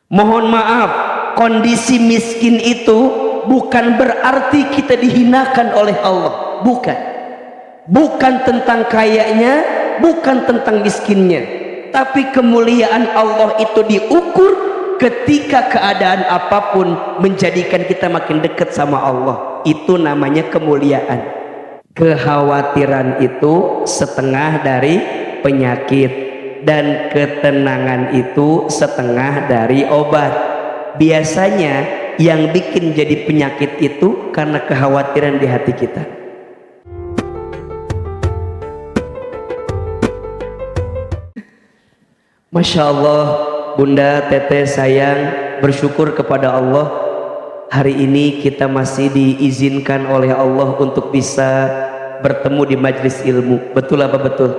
Mohon maaf, kondisi miskin itu bukan berarti kita dihinakan oleh Allah, bukan tentang kayanya, bukan tentang miskinnya, tapi kemuliaan Allah itu diukur ketika keadaan apapun menjadikan kita makin dekat sama Allah. Itu namanya kemuliaan. Kekhawatiran itu setengah dari penyakit, dan ketenangan itu setengah dari obat. Biasanya yang bikin jadi penyakit itu karena kekhawatiran di hati kita. Masya Allah, Bunda, Teteh sayang, bersyukur kepada Allah. Hari ini kita masih diizinkan oleh Allah untuk bisa bertemu di majelis ilmu. Betul apa betul?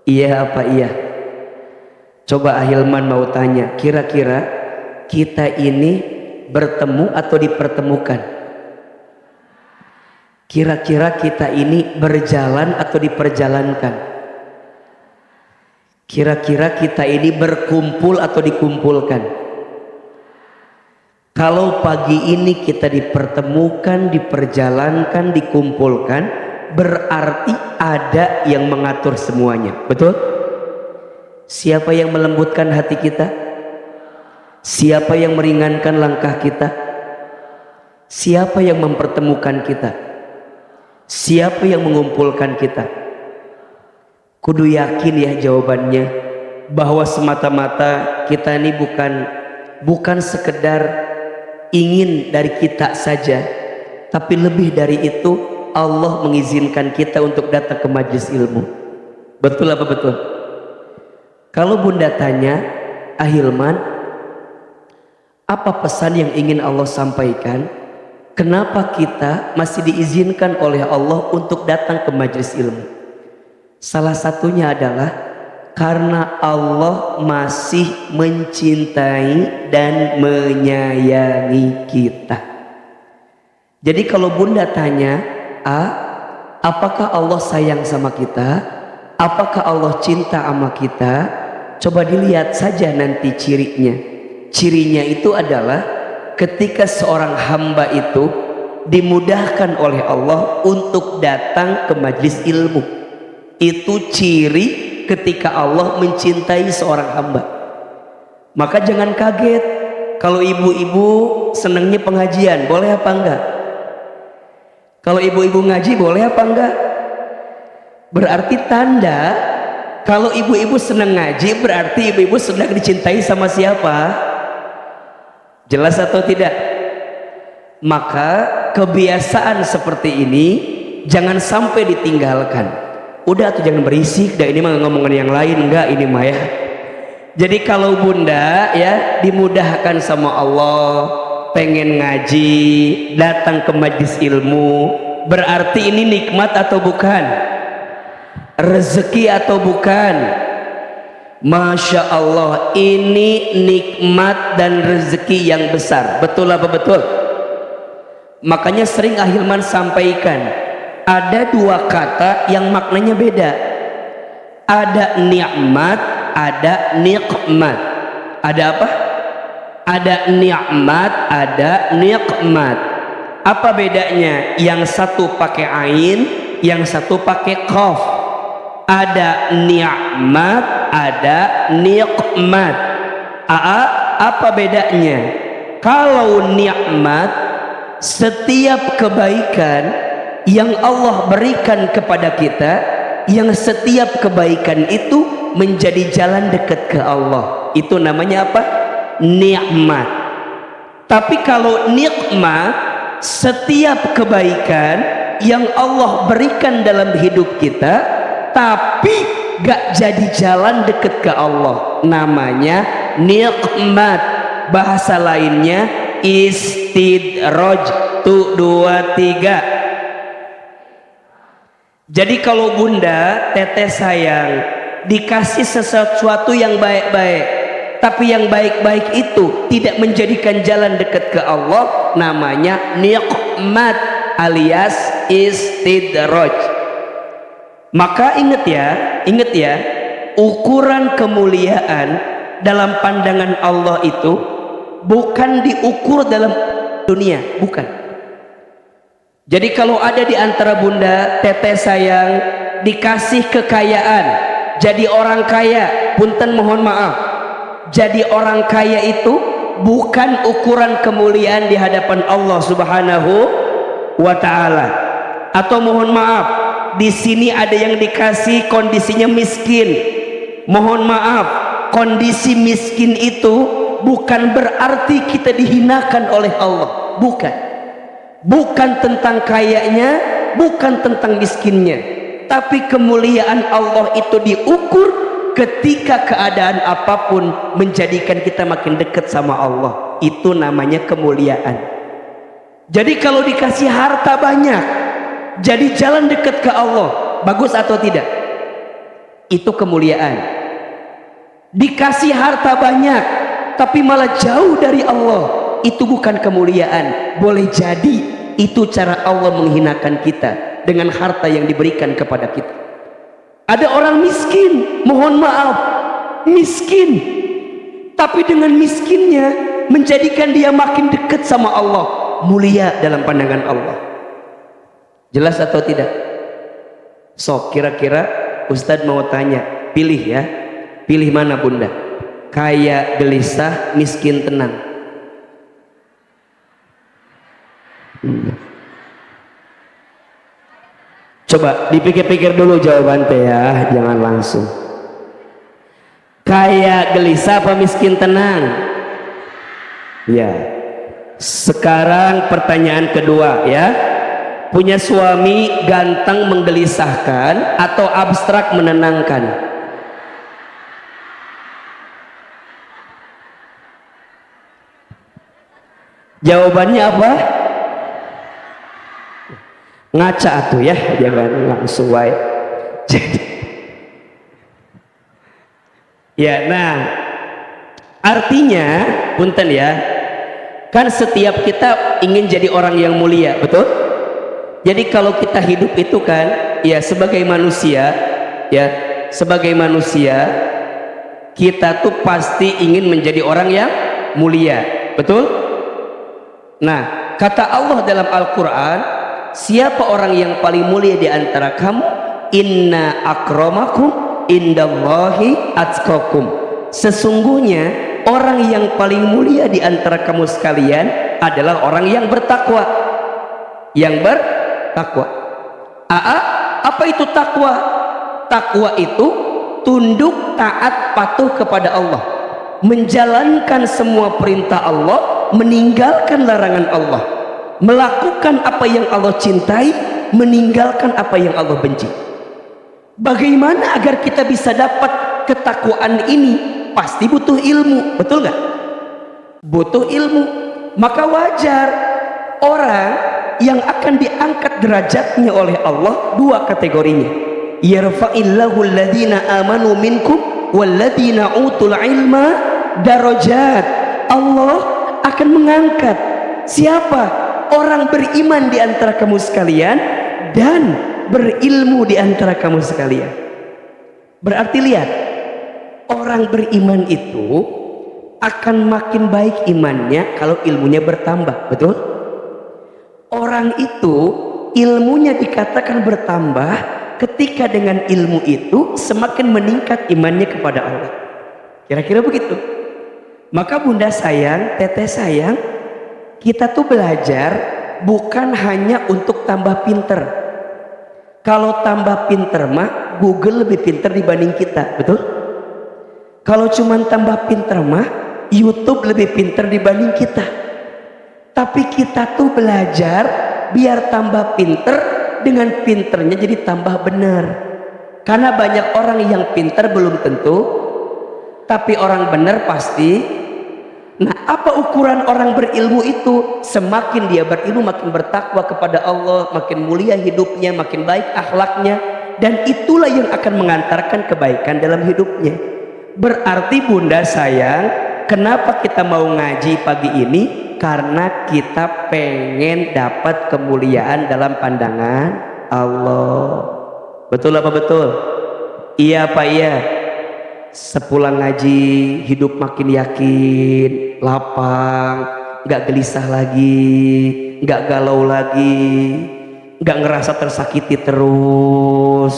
Iya apa iya? Coba Ahilman mau tanya, kira-kira kita ini bertemu atau dipertemukan? Kira-kira kita ini berjalan atau diperjalankan? Kira-kira kita ini berkumpul atau dikumpulkan? Kalau pagi ini kita dipertemukan, diperjalankan, dikumpulkan, berarti ada yang mengatur semuanya. Betul? Siapa yang melembutkan hati kita? Siapa yang meringankan langkah kita? Siapa yang mempertemukan kita? Siapa yang mengumpulkan kita? Kudu yakin ya jawabannya, bahwa semata-mata kita ini bukan sekedar ingin dari kita saja, tapi lebih dari itu Allah mengizinkan kita untuk datang ke majelis ilmu. Betul apa betul? Kalau Bunda tanya, Ahilman, apa pesan yang ingin Allah sampaikan? Kenapa kita masih diizinkan oleh Allah untuk datang ke majelis ilmu? Salah satunya adalah karena Allah masih mencintai dan menyayangi kita. Jadi kalau Bunda tanya, apakah Allah sayang sama kita? Apakah Allah cinta sama kita? Coba dilihat saja nanti cirinya. Cirinya itu adalah ketika seorang hamba itu dimudahkan oleh Allah untuk datang ke majelis ilmu. Itu ciri ketika Allah mencintai seorang hamba. Maka jangan kaget kalau ibu-ibu senangnya pengajian, boleh apa enggak? Kalau ibu-ibu ngaji boleh apa enggak? Berarti tanda kalau ibu-ibu senang ngaji berarti ibu-ibu sedang dicintai sama siapa? Jelas atau tidak? Maka kebiasaan seperti ini jangan sampai ditinggalkan. Udah tuh jangan berisik, dah ini mah ngomongin yang lain, enggak ini mah ya. Jadi kalau Bunda ya dimudahkan sama Allah, pengen ngaji, datang ke majelis ilmu, berarti ini nikmat atau bukan? Rezeki atau bukan? Masya Allah, ini nikmat dan rezeki yang besar. Betul apa betul? Makanya sering Ahilman sampaikan, ada dua kata yang maknanya beda. Ada nikmat, ada nikmat. Ada apa? Ada nikmat, ada nikmat. Apa bedanya? Yang satu pakai ain, yang satu pakai qaf. Ada nikmat, ada nikmat. Apa bedanya? Kalau nikmat, setiap kebaikan yang Allah berikan kepada kita, yang setiap kebaikan itu menjadi jalan dekat ke Allah, itu namanya apa? Nikmat. Tapi kalau nikmat, setiap kebaikan yang Allah berikan dalam hidup kita tapi gak jadi jalan dekat ke Allah, namanya nikmat. Bahasa lainnya istidraj. Tuh 2 3. Jadi kalau Bunda, Teteh sayang, dikasih sesuatu yang baik-baik, tapi yang baik-baik itu tidak menjadikan jalan dekat ke Allah, namanya nikmat alias istidraj. Maka ingat ya, ukuran kemuliaan dalam pandangan Allah itu bukan diukur dalam dunia, bukan. Jadi kalau ada di antara bunda, teteh sayang, dikasih kekayaan, jadi orang kaya, punten mohon maaf, jadi orang kaya itu bukan ukuran kemuliaan di hadapan Allah Subhanahu wa Ta'ala. Atau mohon maaf, di sini ada yang dikasih kondisinya miskin, mohon maaf, kondisi miskin itu bukan berarti kita dihinakan oleh Allah, bukan tentang kayanya, bukan tentang miskinnya, tapi kemuliaan Allah itu diukur ketika keadaan apapun menjadikan kita makin dekat sama Allah. Itu namanya kemuliaan. Jadi kalau dikasih harta banyak, jadi jalan dekat ke Allah, bagus atau tidak? Itu kemuliaan. Dikasih harta banyak tapi malah jauh dari Allah, itu bukan kemuliaan. Boleh jadi itu cara Allah menghinakan kita dengan harta yang diberikan kepada kita. Ada orang miskin, mohon maaf, miskin, tapi dengan miskinnya menjadikan dia makin dekat sama Allah, mulia dalam pandangan Allah. Jelas atau tidak? So, kira-kira Ustadz mau tanya, pilih ya, pilih mana bunda? Kaya gelisah, miskin tenang. Coba dipikir-pikir dulu jawaban teh ya, jangan langsung. Kaya gelisah apa miskin tenang? Ya. Sekarang pertanyaan kedua ya. Punya suami ganteng menggelisahkan atau abstrak menenangkan? Jawabannya apa? Ngaca tuh ya, jangan langsung wae. Jadi ya, nah artinya punten ya, kan setiap kita ingin jadi orang yang mulia, betul? Jadi kalau kita hidup itu kan ya sebagai manusia, ya sebagai manusia kita tuh pasti ingin menjadi orang yang mulia, betul? Nah, kata Allah dalam Al-Quran, siapa orang yang paling mulia di antara kamu? Inna akramakum indallahi atqakum. Sesungguhnya orang yang paling mulia di antara kamu sekalian adalah orang yang bertakwa. Yang bertakwa. Apa itu takwa? Takwa itu tunduk, taat, patuh kepada Allah, menjalankan semua perintah Allah, meninggalkan larangan Allah, melakukan apa yang Allah cintai, meninggalkan apa yang Allah benci. Bagaimana agar kita bisa dapat ketakwaan ini? Pasti butuh ilmu, betul nggak? Butuh ilmu. Maka wajar orang yang akan diangkat derajatnya oleh Allah dua kategorinya. Yarfa'illahu alladhina amanu minkum walladhina utul ilma darajat. Allah akan mengangkat siapa? Orang beriman di antara kamu sekalian dan berilmu di antara kamu sekalian. Berarti lihat, orang beriman itu akan makin baik imannya kalau ilmunya bertambah, betul? Orang itu ilmunya dikatakan bertambah ketika dengan ilmu itu semakin meningkat imannya kepada Allah. Kira-kira begitu. Maka bunda sayang, teteh sayang, kita tuh belajar bukan hanya untuk tambah pinter. Kalau tambah pinter mah Google lebih pinter dibanding kita, betul? Kalau cuman tambah pinter mah YouTube lebih pinter dibanding kita. Tapi kita tuh belajar biar tambah pinter, dengan pinternya jadi tambah benar. Karena banyak orang yang pinter belum tentu, tapi orang benar pasti. Nah, apa ukuran orang berilmu itu? Semakin dia berilmu makin bertakwa kepada Allah, makin mulia hidupnya, makin baik akhlaknya, dan itulah yang akan mengantarkan kebaikan dalam hidupnya. Berarti bunda sayang, kenapa kita mau ngaji pagi ini? Karena kita pengen dapat kemuliaan dalam pandangan Allah. Betul apa betul? Iya apa iya? sepulang ngaji hidup makin yakin, lapang, nggak gelisah lagi, nggak galau lagi, nggak ngerasa tersakiti terus,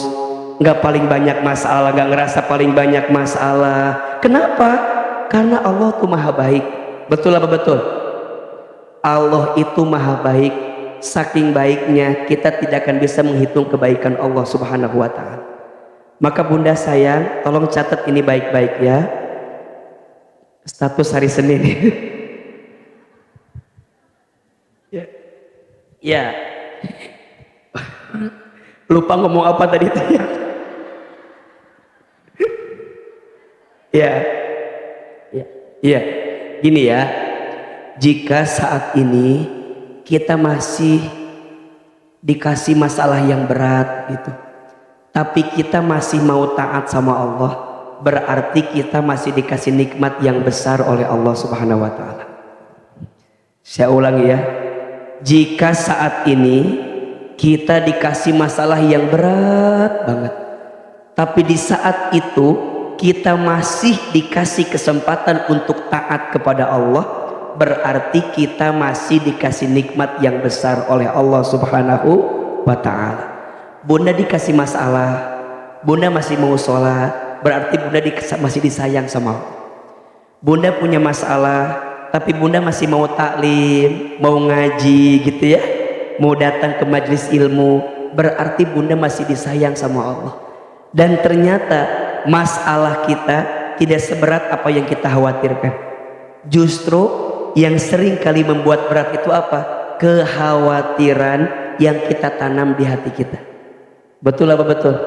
nggak paling banyak masalah, nggak ngerasa paling banyak masalah. Kenapa? Karena Allah tuh maha baik. Betul apa betul? Allah itu maha baik. Saking baiknya kita tidak akan bisa menghitung kebaikan Allah subhanahu wa ta'ala. Maka bunda sayang, tolong catat ini baik-baik ya. Status hari Senin. Ya. Ya. Lupa ngomong apa tadi itu ya. Ya. Ya. Ya. Gini ya. Jika saat ini kita masih dikasih masalah yang berat gitu, tapi kita masih mau taat sama Allah, berarti kita masih dikasih nikmat yang besar oleh Allah subhanahu wa ta'ala. Saya ulangi ya, jika saat ini kita dikasih masalah yang berat banget, tapi di saat itu kita masih dikasih kesempatan untuk taat kepada Allah, berarti kita masih dikasih nikmat yang besar oleh Allah subhanahu wa ta'ala. Bunda dikasih masalah, bunda masih mau sholat, berarti bunda masih disayang sama Allah. Bunda punya masalah, tapi bunda masih mau taklim, mau ngaji gitu ya, mau datang ke majelis ilmu, berarti bunda masih disayang sama Allah. Dan ternyata masalah kita tidak seberat apa yang kita khawatirkan. Justru yang sering kali membuat berat itu apa? Kekhawatiran yang kita tanam di hati kita. Betul apa betul?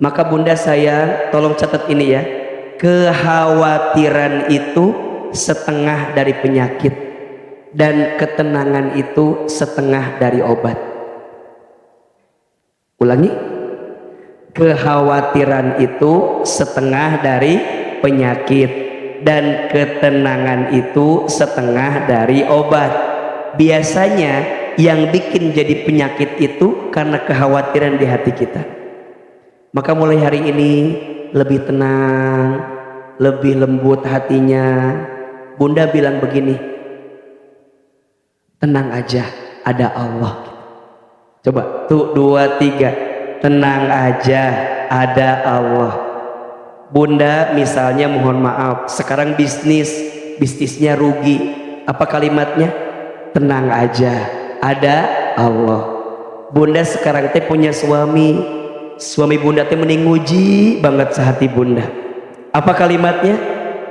Maka bunda sayang, tolong catat ini ya. Kekhawatiran itu setengah dari penyakit, dan ketenangan itu setengah dari obat. Ulangi. Kekhawatiran itu setengah dari penyakit, dan ketenangan itu setengah dari obat. Biasanya yang bikin jadi penyakit itu karena kekhawatiran di hati kita. Maka mulai hari ini lebih tenang, lebih lembut hatinya. Bunda bilang begini, tenang aja, ada Allah. Coba tuh 2, 3, tenang aja, ada Allah. Bunda misalnya mohon maaf, sekarang bisnisnya rugi. Apa kalimatnya? Tenang aja, ada Allah. Bunda sekarang teh punya suami bunda teh mending nguji banget sehati bunda. Apa kalimatnya?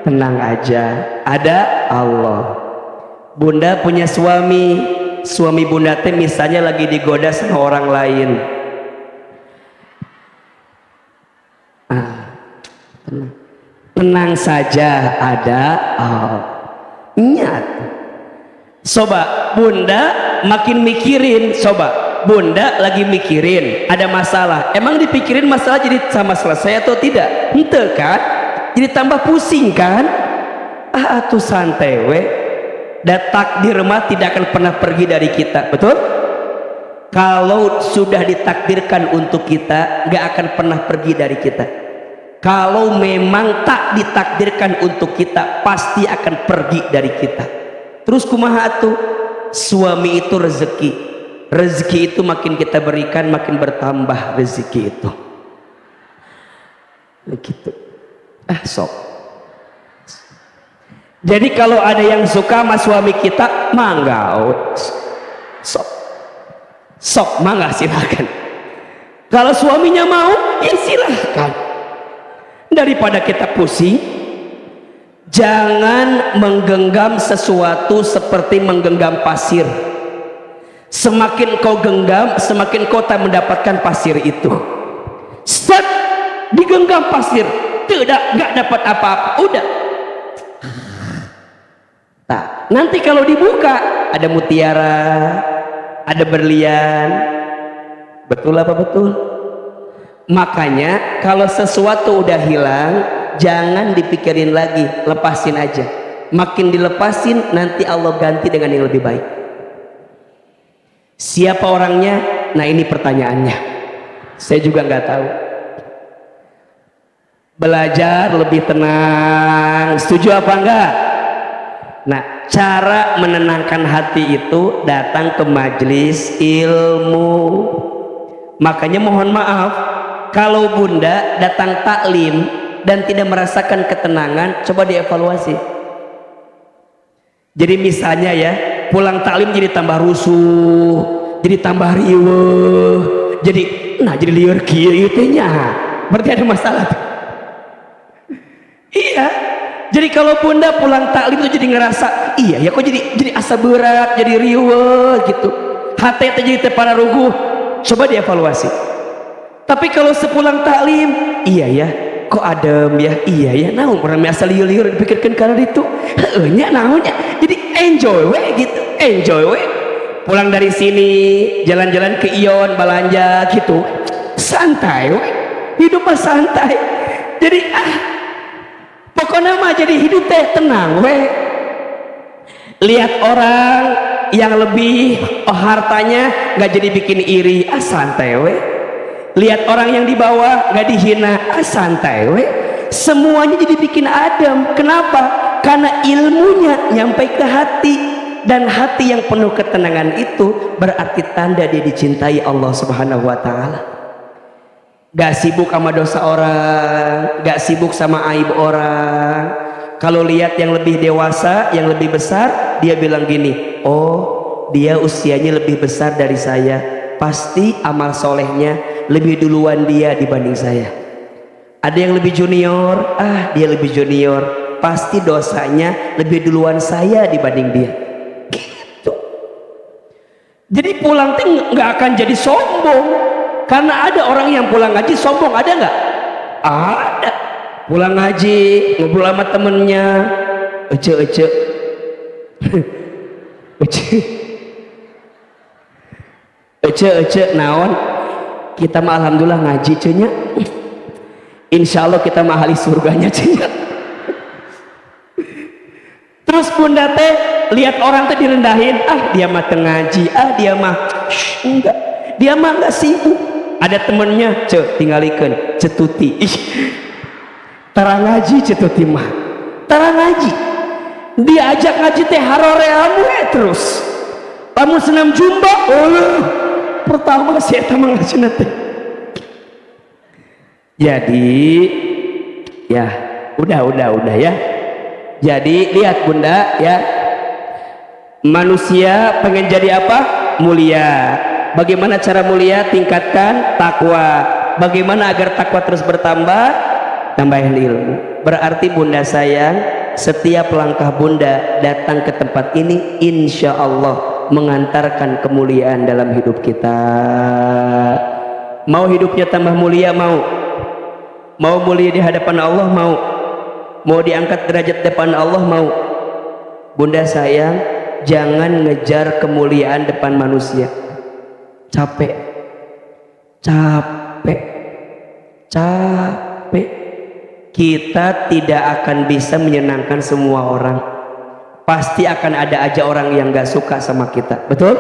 Tenang aja, ada Allah. Bunda punya suami bunda teh misalnya lagi digoda sama orang lain. Tenang saja, ada Allah. Ingat, coba bunda makin mikirin, coba bunda lagi mikirin ada masalah, emang dipikirin masalah jadi sama selesai atau tidak? Ente kan jadi tambah pusing kan? Atuh santai we, dan takdir mah tidak akan pernah pergi dari kita, betul? Kalau sudah ditakdirkan untuk kita, gak akan pernah pergi dari kita. Kalau memang tak ditakdirkan untuk kita, pasti akan pergi dari kita. Terus kumaha tuh? Suami itu rezeki. Rezeki itu makin kita berikan, makin bertambah rezeki itu. Begitu. Sok. Jadi kalau ada yang suka sama suami kita, mangga. Sok, mangga silahkan. Kalau suaminya mau, ya silahkan. Daripada kita pusing, jangan menggenggam sesuatu seperti menggenggam pasir. Semakin kau genggam, semakin kau tak mendapatkan pasir itu. Set, digenggam pasir, tidak, gak dapat apa-apa, udah. Nah, nanti kalau dibuka ada mutiara, ada berlian. Betul apa betul? Makanya kalau sesuatu udah hilang, jangan dipikirin lagi, lepasin aja. Makin dilepasin, nanti Allah ganti dengan yang lebih baik. Siapa orangnya? Nah ini pertanyaannya, saya juga nggak tahu. belajar lebih tenang. Setuju apa enggak? Nah, cara menenangkan hati itu datang ke majelis ilmu. Makanya mohon maaf kalau bunda datang taklim dan tidak merasakan ketenangan, coba dievaluasi. Jadi misalnya ya, pulang taklim jadi tambah rusuh, jadi tambah riweuh, jadi liur kieu teh nya. Berarti ada masalah tuh. Iya. Jadi kalau bunda pulang taklim itu jadi ngerasa, iya ya kok jadi asa berat, jadi riweuh gitu. Hati teh jadi teh pararuguh. Coba dievaluasi. Tapi kalau sepulang taklim, iya ya, kok adem ya, iya ya, naon orang biasa liur-liur dipikirkan karena itu, nya naonnya, jadi enjoy we gitu, enjoy we. Pulang dari sini, jalan-jalan ke Ion, belanja gitu, santai we, hidup mah santai. Jadi pokoknya mah jadi hidup teh tenang we. Lihat orang yang lebih hartanya nggak jadi bikin iri, santai we. Lihat orang yang di bawah nggak dihina, santai we. Semuanya jadi bikin adem. Kenapa? Karena ilmunya nyampe ke hati, dan hati yang penuh ketenangan itu berarti tanda dia dicintai Allah Subhanahu wa Ta'ala. Gak sibuk sama dosa orang, gak sibuk sama aib orang. Kalau lihat yang lebih dewasa, yang lebih besar, dia bilang gini, oh dia usianya lebih besar dari saya, pasti amal solehnya lebih duluan dia dibanding saya. Ada yang lebih junior, dia lebih junior, pasti dosanya lebih duluan saya dibanding dia. Gitu. Jadi pulang tuh nggak akan jadi sombong, karena ada orang yang pulang ngaji sombong, ada nggak? Ada. Pulang ngaji ngobrol sama temennya, ece naon, kita mah alhamdulillah ngaji cenya, insya Allah kita mah ahli surganya cenya. Terus bunda teh lihat orang teh direndahin, dia mah teu ngaji, dia mah enggak, dia mah enggak sibuk. Ada temennya, tinggalikeun cetuti, tara ngaji cetuti mah, tara ngaji, diajak ngaji teh haroreamu terus, lamun senam jumba, pertama saya tamang ngaji nate. Jadi ya udah ya. Jadi lihat bunda ya, manusia pengen jadi apa? Mulia. Bagaimana cara mulia? Tingkatkan takwa. Bagaimana agar takwa terus bertambah? Tambahin ilmu. Berarti bunda sayang, setiap langkah bunda datang ke tempat ini insya Allah mengantarkan kemuliaan dalam hidup kita. Mau hidupnya tambah mulia? Mau mulia di hadapan Allah? Mau diangkat derajat depan Allah? Mau. Bunda sayang, jangan ngejar kemuliaan depan manusia. Capek. Kita tidak akan bisa menyenangkan semua orang. Pasti akan ada aja orang yang gak suka sama kita. Betul?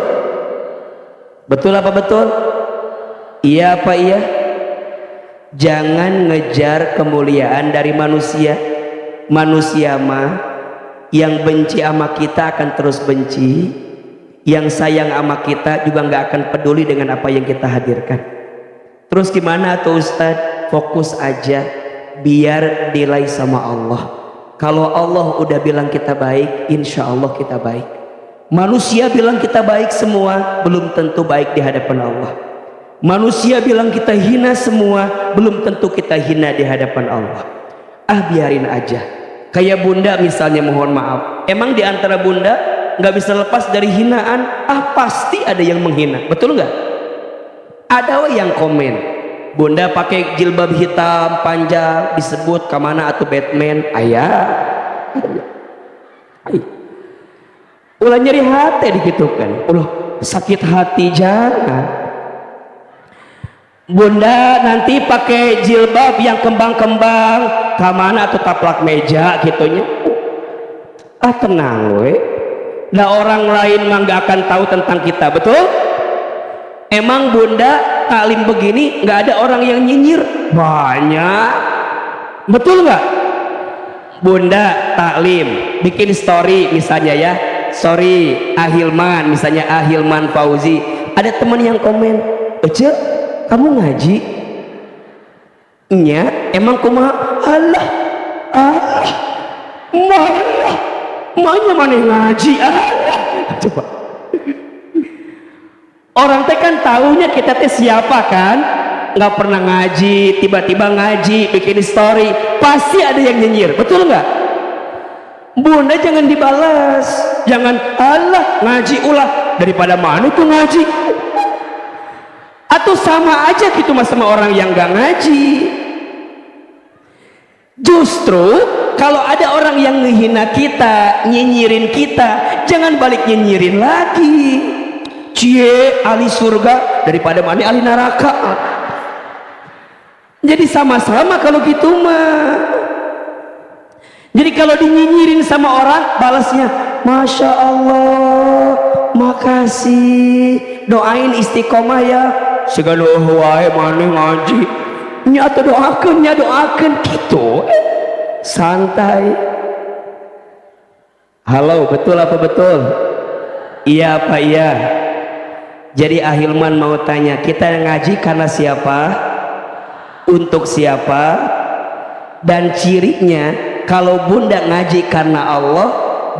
Betul apa betul? Iya apa iya? Jangan ngejar kemuliaan dari manusia. Manusia mah yang benci sama kita akan terus benci, yang sayang sama kita juga nggak akan peduli dengan apa yang kita hadirkan. Terus gimana tuh Ustadz? Fokus aja biar nilai sama Allah. Kalau Allah udah bilang kita baik, insya Allah kita baik. Manusia bilang kita baik semua, belum tentu baik di hadapan Allah. Manusia bilang kita hina semua, belum tentu kita hina di hadapan Allah. Biarin aja. Kayak bunda misalnya, mohon maaf, emang di antara bunda nggak bisa lepas dari hinaan. Pasti ada yang menghina, betul nggak? Ada yang komen, bunda pakai jilbab hitam panjang disebut kemana atau Batman, ulah nyeri hati digitukan, ulah sakit hati. Jangan bunda nanti pakai jilbab yang kembang-kembang kemana atau taplak meja gitunya, tenang we. Nah orang lain mah gak akan tahu tentang kita, betul? Emang bunda taklim begini gak ada orang yang nyinyir? Banyak. Betul nggak? Bunda taklim bikin story misalnya ya, sorry Ahilman, misalnya Ahilman Fauzi, ada teman yang komen, Ece kamu ngaji? Nya emang kumaha? Allah malah maknya mana ngaji? Coba orang teh kan tahunya kita teh siapa kan, nggak pernah ngaji, tiba-tiba ngaji bikin story, pasti ada yang nyinyir, betul nggak? Bunda jangan dibalas, jangan Allah ngaji ulah, daripada mana tuh ngaji, atau sama aja gitu mas sama orang yang nggak ngaji. Justru kalau ada orang yang ngehina kita, nyinyirin kita, jangan balik nyinyirin lagi. Cie ahli surga daripada mana ahli neraka. Jadi sama-sama kalau gitu mah. Jadi kalau dinyinyirin sama orang, balasnya Masya Allah, makasih, doain istiqomah ya. Segala wae mana ngaji, nyata doakan gitu. Santai. Halo, betul apa betul? Iya apa iya? Jadi Ahilman mau tanya, kita ngaji karena siapa? Untuk siapa? Dan cirinya kalau bunda ngaji karena Allah,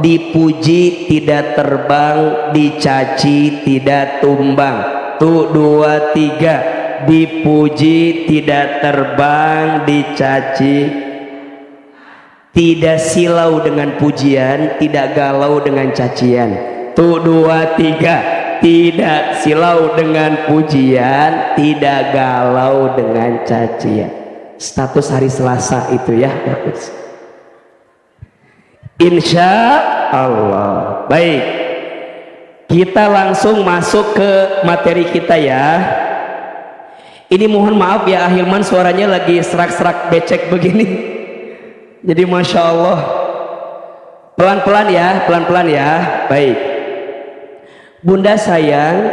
dipuji tidak terbang, dicaci tidak tumbang. Tuh 2 3, dipuji tidak terbang, dicaci tidak silau dengan pujian, tidak galau dengan cacian. Tuh 2 3, tidak silau dengan pujian, tidak galau dengan cacian. Status hari Selasa itu ya, insya Allah. Baik, kita langsung masuk ke materi kita ya. Ini mohon maaf ya Ahilman, suaranya lagi serak-serak becek begini. Jadi Masya Allah, pelan-pelan ya. Baik, Bunda sayang,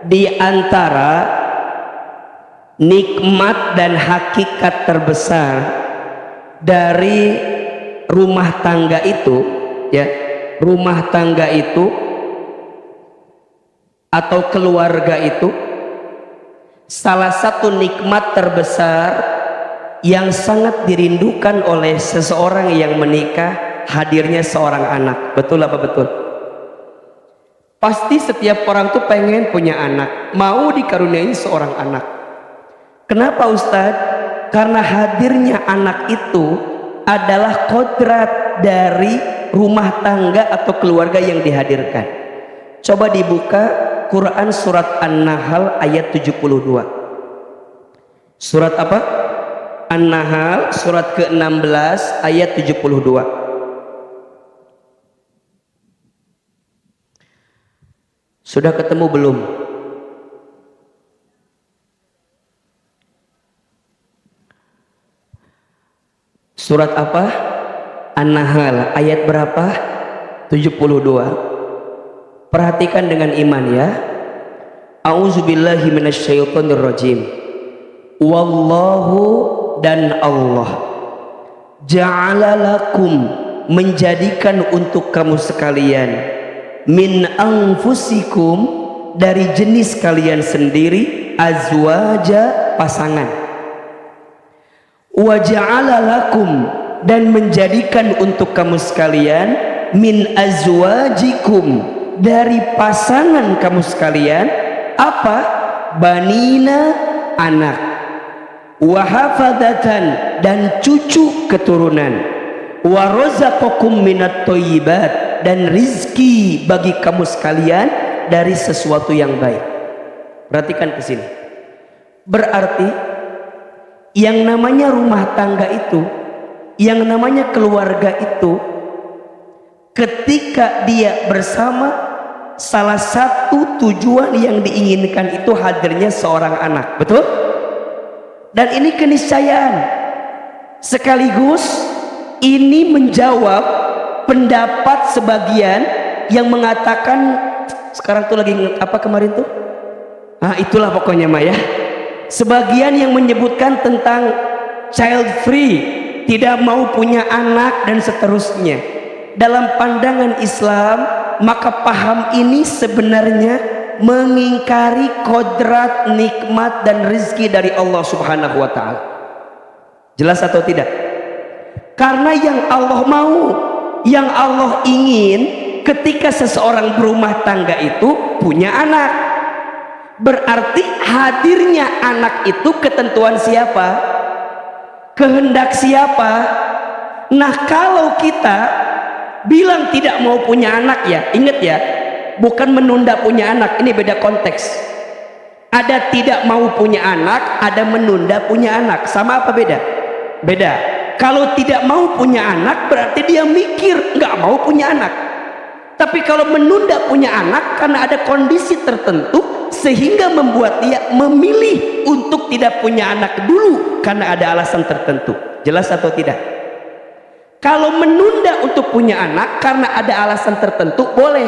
di antara nikmat dan hakikat terbesar dari rumah tangga itu ya, rumah tangga itu atau keluarga itu, salah satu nikmat terbesar yang sangat dirindukan oleh seseorang yang menikah, hadirnya seorang anak. Betul apa betul? Pasti setiap orang tuh pengen punya anak, mau dikaruniai seorang anak. Kenapa Ustadz? Karena hadirnya anak itu adalah kodrat dari rumah tangga atau keluarga yang dihadirkan. Coba dibuka Quran surat An-Nahl ayat 72. Surat apa? An-Nahl surat ke-16 ayat 72. Sudah ketemu belum? Surat apa? An-Nahl ayat berapa? 72. Perhatikan dengan iman ya. A'udzubillahi minasyaitonirrajim. Wallahu, dan Allah ja'ala lakum, menjadikan untuk kamu sekalian, min anfusikum, dari jenis kalian sendiri, azwaja, pasangan, wa ja'ala lakum, dan menjadikan untuk kamu sekalian, min azwajikum, dari pasangan kamu sekalian, apa? Banina, anak, wahafadatan, dan cucu keturunan, warazaqakum minat thayyibat, dan rizki bagi kamu sekalian dari sesuatu yang baik. Perhatikan ke sini. Berarti yang namanya rumah tangga itu, yang namanya keluarga itu, ketika dia bersama, salah satu tujuan yang diinginkan itu hadirnya seorang anak. Betul? Dan ini keniscayaan. Sekaligus ini menjawab pendapat sebagian yang mengatakan, sekarang tuh lagi apa kemarin tuh? Nah itulah pokoknya Maya. Sebagian yang menyebutkan tentang child free, tidak mau punya anak dan seterusnya. Dalam pandangan Islam, maka paham ini sebenarnya mengingkari kodrat, nikmat dan rezeki dari Allah Subhanahu wa ta'ala. Jelas atau tidak? Karena yang Allah mau, yang Allah ingin ketika seseorang berumah tangga itu punya anak, berarti hadirnya anak itu ketentuan siapa? Kehendak siapa? Nah, kalau kita bilang tidak mau punya anak, ya ingat ya, bukan menunda punya anak, ini beda konteks. Ada tidak mau punya anak, ada menunda punya anak, sama apa beda? Beda. Kalau tidak mau punya anak berarti dia mikir nggak mau punya anak. Tapi kalau menunda punya anak karena ada kondisi tertentu sehingga membuat dia memilih untuk tidak punya anak dulu karena ada alasan tertentu. Jelas atau tidak? Kalau menunda untuk punya anak karena ada alasan tertentu boleh.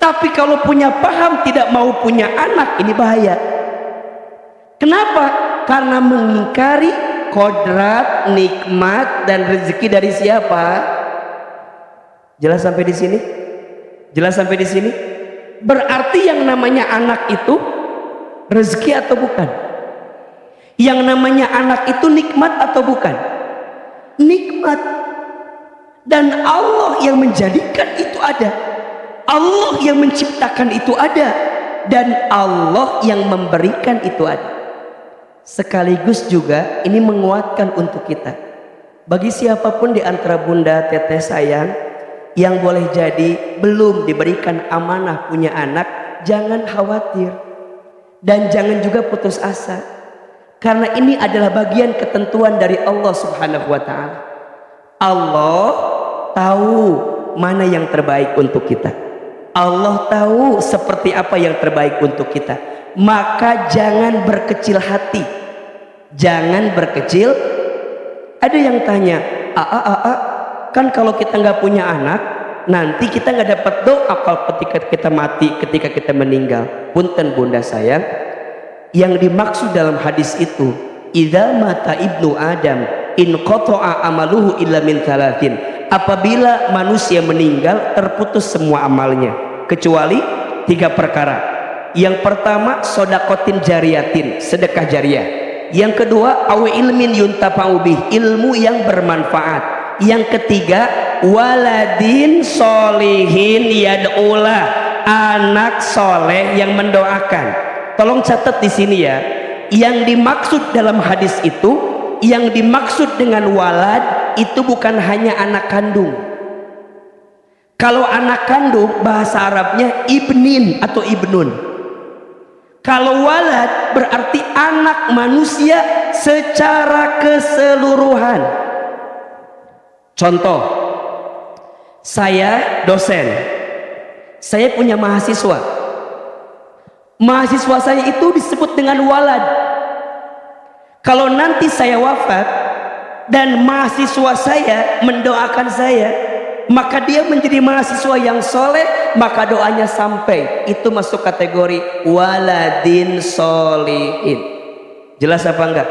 Tapi kalau punya paham tidak mau punya anak, ini bahaya. Kenapa? Karena mengingkari kodrat, nikmat dan rezeki dari siapa? Jelas sampai di sini? Jelas sampai di sini? Berarti yang namanya anak itu rezeki atau bukan? Yang namanya anak itu nikmat atau bukan? Nikmat. Dan Allah yang menjadikan itu ada, Allah yang menciptakan itu ada, dan Allah yang memberikan itu ada. Sekaligus juga ini menguatkan untuk kita, bagi siapapun di antara bunda teteh sayang yang boleh jadi belum diberikan amanah punya anak, jangan khawatir dan jangan juga putus asa, karena ini adalah bagian ketentuan dari Allah Subhanahu wa ta'ala. Allah tahu mana yang terbaik untuk kita, Allah tahu seperti apa yang terbaik untuk kita. Maka jangan berkecil hati, jangan berkecil. Ada yang tanya, kan kalau kita nggak punya anak nanti kita nggak dapat doa kalau ketika kita mati, ketika kita meninggal. Punten bunda sayang, yang dimaksud dalam hadis itu, idza mata ibnu adam in qata'a amaluhu illa min thalathin, apabila manusia meninggal terputus semua amalnya kecuali 3 perkara. Yang pertama, sodakotin jariyatin, sedekah jariah. Yang kedua, awe ilmin yuntafa'u bih, ilmu yang bermanfaat. Yang ketiga, waladin solihin yad'ulah, anak soleh yang mendoakan. Tolong catat di sini ya, yang dimaksud dalam hadis itu, yang dimaksud dengan walad itu bukan hanya anak kandung. Kalau anak kandung bahasa Arabnya ibnin atau ibnun. Kalau walad berarti anak manusia secara keseluruhan. Contoh, saya dosen, saya punya mahasiswa. Mahasiswa saya itu disebut dengan walad. Kalau nanti saya wafat dan mahasiswa saya mendoakan saya, maka dia menjadi mahasiswa yang soleh, maka doanya sampai. Itu masuk kategori waladin solihin. Jelas apa enggak?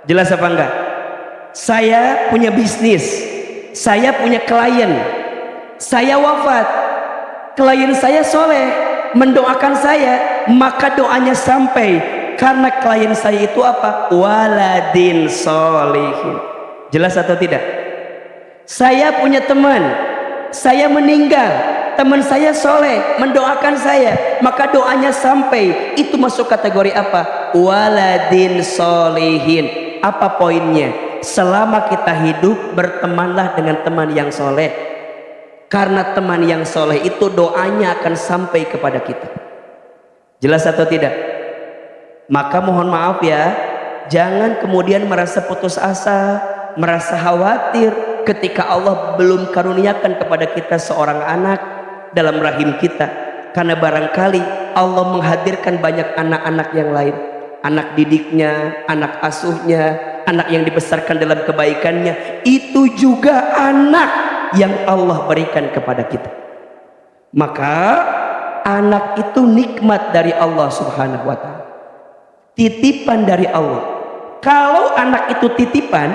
Jelas apa enggak? Saya punya bisnis, saya punya klien, saya wafat, klien saya soleh, mendoakan saya, maka doanya sampai. Karena klien saya itu apa? Waladin solihin. Jelas atau tidak? Saya punya teman, saya meninggal, teman saya soleh, mendoakan saya, maka doanya sampai. Itu masuk kategori apa? Waladin solihin. Apa poinnya? Selama kita hidup, bertemanlah dengan teman yang soleh, karena teman yang soleh itu doanya akan sampai kepada kita. Jelas atau tidak? Maka mohon maaf ya, jangan kemudian merasa putus asa, merasa khawatir ketika Allah belum karuniakan kepada kita seorang anak dalam rahim kita, karena barangkali Allah menghadirkan banyak anak-anak yang lain, anak didiknya, anak asuhnya, anak yang dibesarkan dalam kebaikannya, itu juga anak yang Allah berikan kepada kita. Maka anak itu nikmat dari Allah Subhanahu wa ta'ala, titipan dari Allah. Kalau anak itu titipan,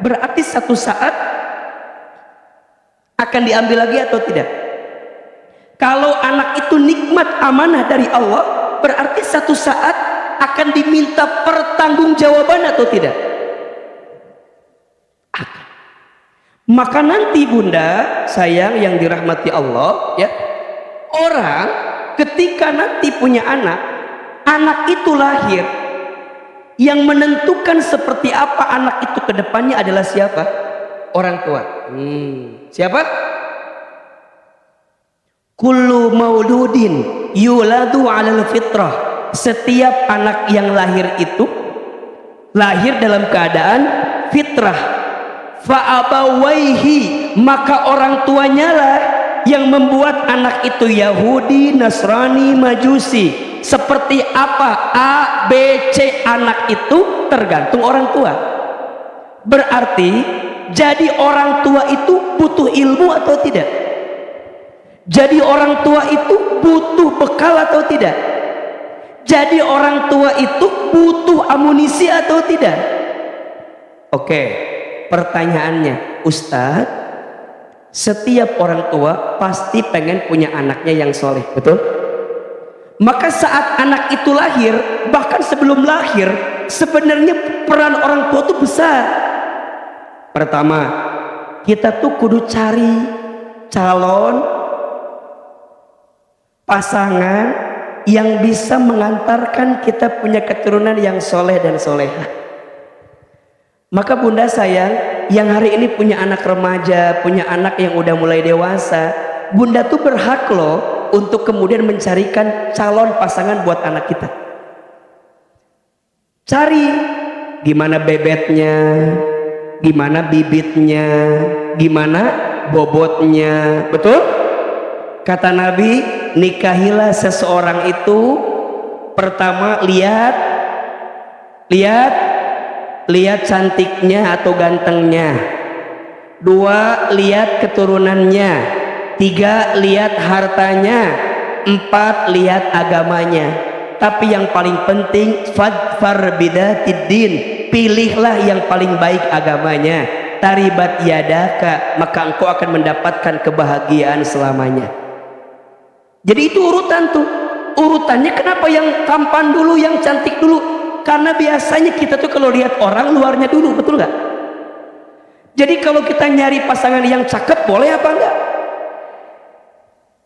berarti satu saat akan diambil lagi atau tidak? Kalau anak itu nikmat amanah dari Allah, berarti satu saat akan diminta pertanggungjawaban atau tidak? Akan. Maka nanti bunda sayang yang dirahmati Allah ya, orang ketika nanti punya anak, anak itu lahir, yang menentukan seperti apa anak itu ke depannya adalah siapa? Orang tua. Siapa? Kullu mauludin yuladu 'alal fitrah. Setiap anak yang lahir itu lahir dalam keadaan fitrah. Fa abawaihi, maka orang tuanya lah yang membuat anak itu Yahudi, Nasrani, Majusi. Seperti apa A, B, C anak itu tergantung orang tua. Berarti jadi orang tua itu butuh ilmu atau tidak? Jadi orang tua itu butuh bekal atau tidak? Jadi orang tua itu butuh amunisi atau tidak? Oke, pertanyaannya, Ustadz, setiap orang tua pasti pengen punya anaknya yang soleh, betul? Maka saat anak itu lahir, bahkan sebelum lahir, sebenarnya peran orang tua itu besar. Pertama, kita tuh kudu cari calon pasangan yang bisa mengantarkan kita punya keturunan yang soleh dan soleha. Maka bunda sayang yang hari ini punya anak remaja, punya anak yang udah mulai dewasa, bunda tuh berhak loh untuk kemudian mencarikan calon pasangan buat anak kita. Cari gimana bebetnya, gimana bibitnya, gimana bobotnya, betul? Kata Nabi, nikahilah seseorang itu pertama lihat cantiknya atau gantengnya, dua lihat keturunannya, tiga lihat hartanya, empat lihat agamanya. Tapi yang paling penting fadfar bidatid, pilihlah yang paling baik agamanya. Taribat yadaka, maka engkau akan mendapatkan kebahagiaan selamanya. Jadi itu urutan tuh, urutannya kenapa yang tampan dulu, yang cantik dulu? Karena biasanya kita tuh kalau lihat orang luarnya dulu, betul nggak? Jadi kalau kita nyari pasangan yang cakep, boleh apa enggak?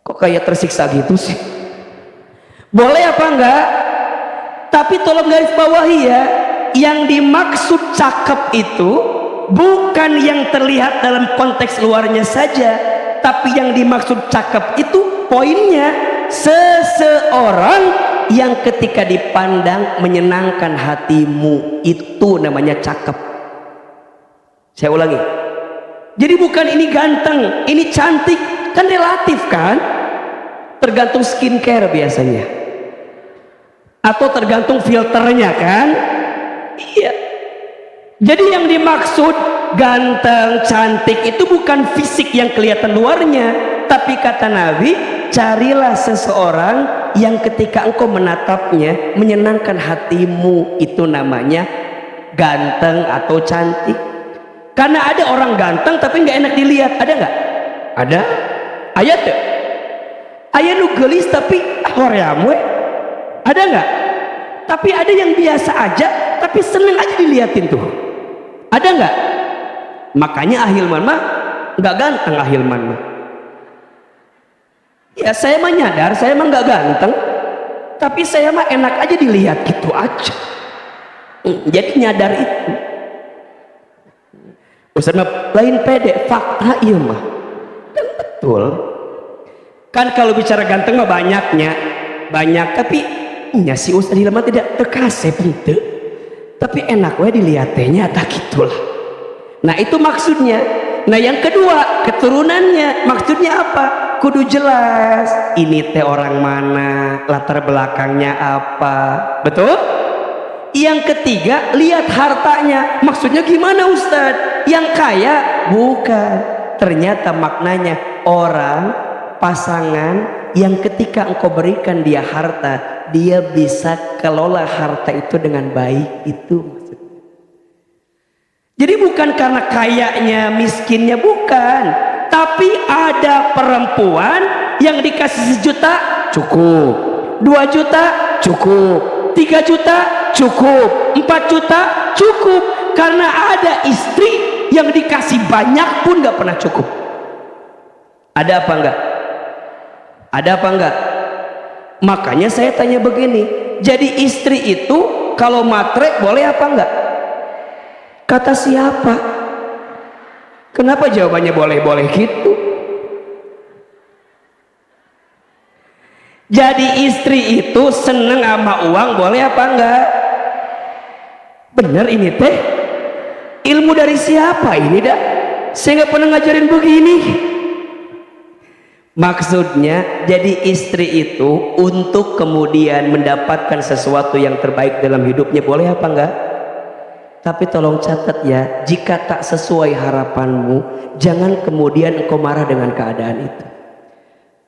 Kok kayak tersiksa gitu sih? Boleh apa enggak? Tapi tolong garis bawahi ya, yang dimaksud cakep itu bukan yang terlihat dalam konteks luarnya saja, tapi yang dimaksud cakep itu poinnya seseorang yang ketika dipandang menyenangkan hatimu, itu namanya cakep. Saya ulangi, jadi bukan ini ganteng, ini cantik, kan relatif kan, tergantung skincare biasanya, atau tergantung filternya kan. Iya, jadi yang dimaksud ganteng, cantik itu bukan fisik yang kelihatan luarnya, tapi kata Nabi, carilah seseorang yang ketika engkau menatapnya menyenangkan hatimu, itu namanya ganteng atau cantik. Karena ada orang ganteng tapi nggak enak dilihat, ada nggak? Ada. Ayat tuh, ayat nu gelis tapi horeamwe, ada nggak? Tapi ada yang biasa aja tapi seneng aja diliatin tuh, ada nggak? Makanya Ahilman mah nggak ganteng. Ahilman mah ya, saya mah nyadar saya mah nggak ganteng, tapi saya mah enak aja dilihat gitu aja. Jadi nyadar itu. Ustaz mah lain pede, fakta iya mah kan betul kan. Kalau bicara ganteng mah banyak, tapi nya si Ustaz mah tidak terkasih pintu, tapi enak we dilihatnya tak gitulah. Nah itu maksudnya. Nah yang kedua, keturunannya maksudnya apa? Kudu jelas ini teh orang mana, latar belakangnya apa, betul? Yang ketiga, lihat hartanya. Maksudnya gimana Ustadz? Yang kaya? Bukan. Ternyata maknanya orang, pasangan yang ketika engkau berikan dia harta, dia bisa kelola harta itu dengan baik, itu maksudnya. Jadi bukan karena kayanya, miskinnya, bukan. Tapi ada perempuan yang dikasih 1 juta cukup, 2 juta cukup, 3 juta cukup, 4 juta cukup. Karena ada istri yang dikasih banyak pun gak pernah cukup. Ada apa enggak? Ada apa enggak? Makanya saya tanya begini, jadi istri itu kalau matre boleh apa enggak? Kata siapa? Kenapa jawabannya boleh-boleh gitu? Jadi istri itu seneng sama uang boleh apa enggak? Bener ini teh? Ilmu dari siapa ini dah? Saya nggak pernah ngajarin begini. Maksudnya jadi istri itu untuk kemudian mendapatkan sesuatu yang terbaik dalam hidupnya boleh apa enggak? Tapi tolong catat ya, jika tak sesuai harapanmu, jangan kemudian engkau marah dengan keadaan itu.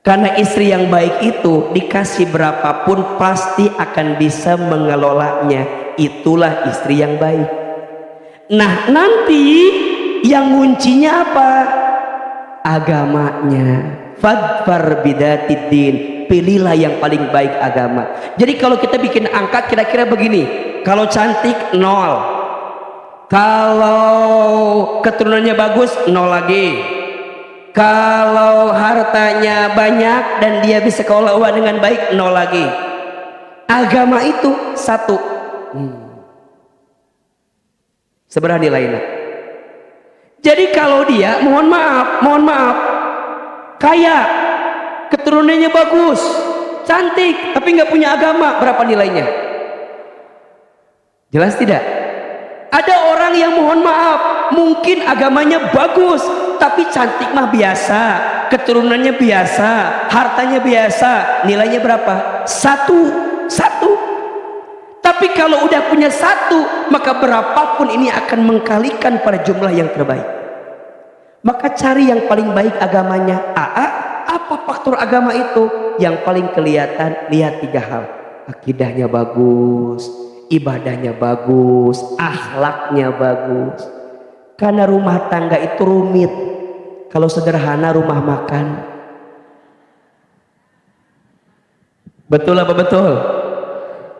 Karena istri yang baik itu dikasih berapapun pasti akan bisa mengelolanya. Itulah istri yang baik. Nah nanti yang kuncinya apa? Agamanya. Fadfar bidatid, pilihlah yang paling baik agama. Jadi kalau kita bikin angka kira-kira begini, kalau cantik 0, kalau keturunannya bagus 0 lagi, kalau hartanya banyak dan dia bisa kelola uang dengan baik 0 lagi. Agama itu 1. Seberapa nilainya? Jadi kalau dia mohon maaf kaya, keturunannya bagus, cantik, tapi nggak punya agama, berapa nilainya? Jelas tidak? Ada orang yang mohon maaf, mungkin agamanya bagus, tapi cantik mah biasa, keturunannya biasa, hartanya biasa, nilainya berapa? 1. Tapi kalau udah punya 1, maka berapapun ini akan mengkalikan pada jumlah yang terbaik. Maka cari yang paling baik agamanya. Apa faktor agama itu? Yang paling kelihatan, lihat 3 hal. Akidahnya bagus, ibadahnya bagus, akhlaknya bagus. Karena rumah tangga itu rumit. Kalau sederhana rumah makan. Betul apa betul?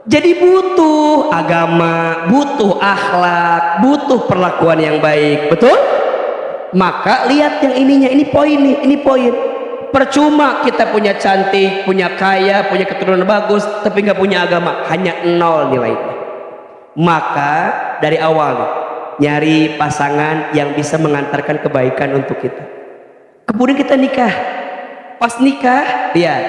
Jadi butuh agama, butuh akhlak, butuh perlakuan yang baik. Betul? Maka lihat yang ininya, ini poin nih, ini poin. Percuma kita punya cantik, punya kaya, punya keturunan bagus, tapi nggak punya agama, hanya 0 nilainya. Maka dari awal nyari pasangan yang bisa mengantarkan kebaikan untuk kita. Kemudian kita nikah. Pas nikah, lihat,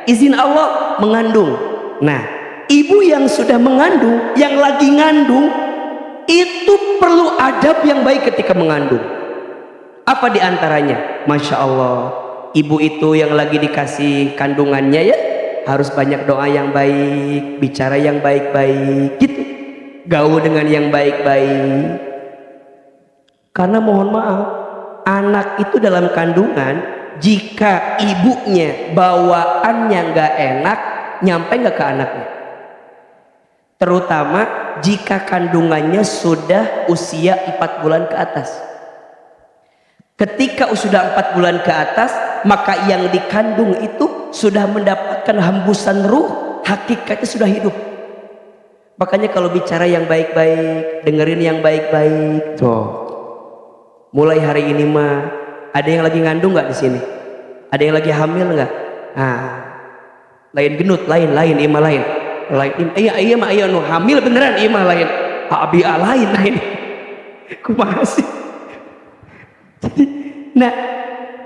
izin Allah mengandung. Nah, ibu yang sudah mengandung, yang lagi ngandung, itu perlu adab yang baik ketika mengandung. Apa diantaranya? Masya Allah, ibu itu yang lagi dikasih kandungannya ya harus banyak doa yang baik, bicara yang baik-baik gitu, gaul dengan yang baik-baik. Karena mohon maaf, anak itu dalam kandungan, jika ibunya bawaannya nggak enak, nyampe nggak ke anaknya. Terutama jika kandungannya sudah usia 4 bulan ke atas. Ketika sudah 4 bulan ke atas, maka yang dikandung itu sudah mendapatkan hembusan ruh, hakikatnya sudah hidup. Makanya kalau bicara yang baik-baik, dengerin yang baik-baik. Tuh, mulai hari ini mah, ada yang lagi ngandung nggak di sini? Ada yang lagi hamil nggak? Nah, lain genut, lain, ima lain. Iya mah iya nu hamil beneran, iya mah lain. Abi lain. Kumaha sih? Nah,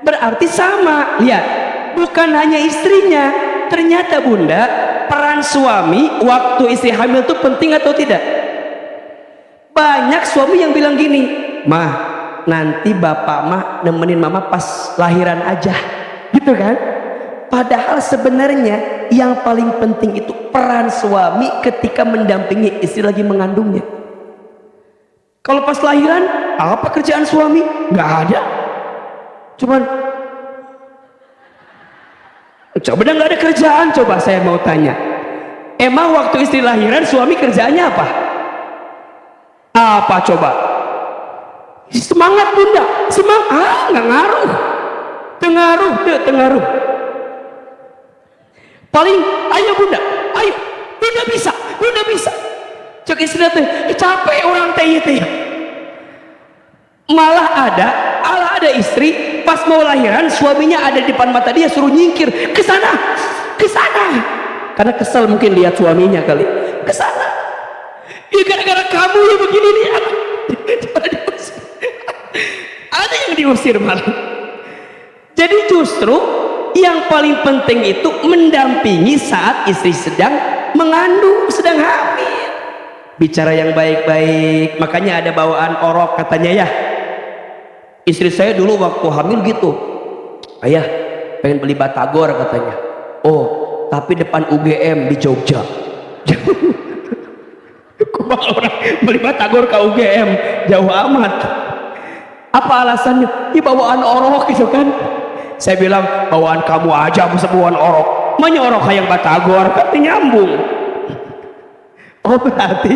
berarti sama. Lihat, bukan hanya istrinya, ternyata bunda, peran suami waktu istri hamil itu penting atau tidak? Banyak suami yang bilang gini, mah nanti bapak mah nemenin mama pas lahiran aja, gitu kan? Padahal sebenarnya yang paling penting itu peran suami ketika mendampingi istri lagi mengandungnya. Kalau pas lahiran, apa kerjaan suami? Nggak ada. Cuman coba nggak ada kerjaan. Coba saya mau tanya, emang waktu istri lahiran suami kerjaannya apa? Apa coba? Semangat bunda, semangat, nggak ngaruh, tengaruh. Paling, ayo bunda, ayo, bunda bisa. Cek istri teh, capek orang teh. Malah ada istri pas mau lahiran suaminya ada di depan mata dia suruh nyingkir ke sana, karena kesel mungkin lihat suaminya kali ke sana. Ya gara-gara kamu ya begini nih anak. Ada yang diusir malah. Jadi justru yang paling penting itu mendampingi saat istri sedang mengandung, sedang hamil. Bicara yang baik-baik. Makanya ada bawaan orok katanya ya. Istri saya dulu waktu hamil gitu, ayah pengen beli batagor katanya. Oh tapi depan UGM di Jogja. Kumaha orang beli batagor ke UGM jauh amat. Apa alasannya? Ini bawaan orok gitu kan. Saya bilang bawaan kamu aja bisa bawaan orok. Manya orok yang batagor kan nyambung. Oh berarti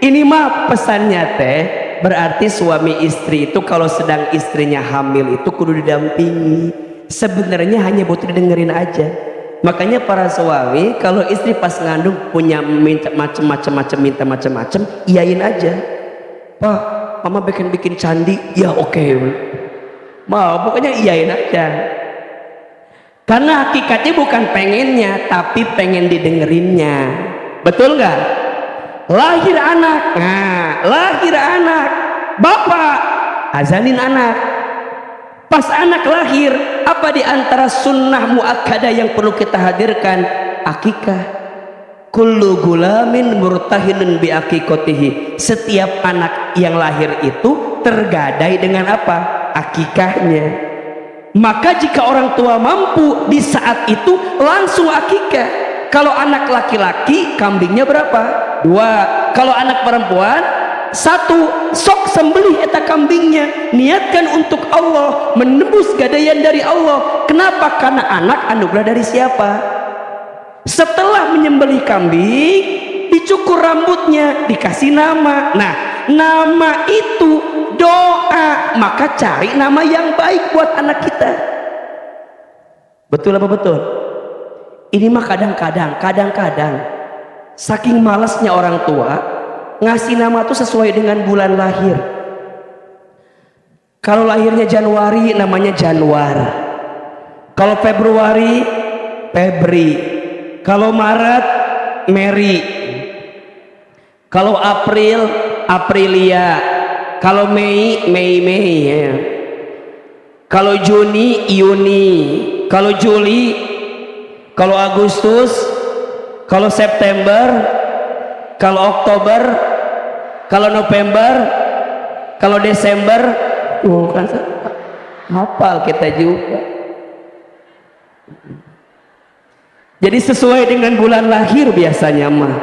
ini mah pesannya teh, berarti suami istri itu kalau sedang istrinya hamil itu kudu didampingi. Sebenarnya hanya butuh didengerin aja. Makanya para suami kalau istri pas ngandung punya minta macam-macam, iyain aja. Pak, mama bikin candi, ya oke. Mau pokoknya iyain aja. Karena hakikatnya bukan pengennya, tapi pengen didengerinnya. Betul nggak? Lahir anak, bapak azanin anak. Pas anak lahir, apa di antara sunnah muakkadah yang perlu kita hadirkan? Akikah. Kullu gulamin murtahinun bi aqiqatihi. Setiap anak yang lahir itu tergadai dengan apa? Akikahnya. Maka jika orang tua mampu di saat itu langsung akikah. Kalau anak laki-laki kambingnya berapa? 2. Kalau anak perempuan 1. Sok sembelih eta kambingnya, niatkan untuk Allah, menembus gadaian dari Allah. Kenapa? Karena anak anugerah dari siapa? Setelah menyembelih kambing, dicukur rambutnya, dikasih nama. Nah, nama itu doa. Maka cari nama yang baik buat anak kita. Betul apa betul? Ini mah kadang-kadang saking malasnya orang tua ngasih nama tuh sesuai dengan bulan lahir. Kalau lahirnya Januari namanya Januar, kalau Februari Febri, kalau Maret Mary, kalau April Aprilia, kalau Mei ya. Kalau Juni Yuni, kalau Juli, kalau Agustus, kalau September, kalau Oktober, kalau November, kalau Desember. Kan hafal kita juga. Jadi sesuai dengan bulan lahir biasanya mah.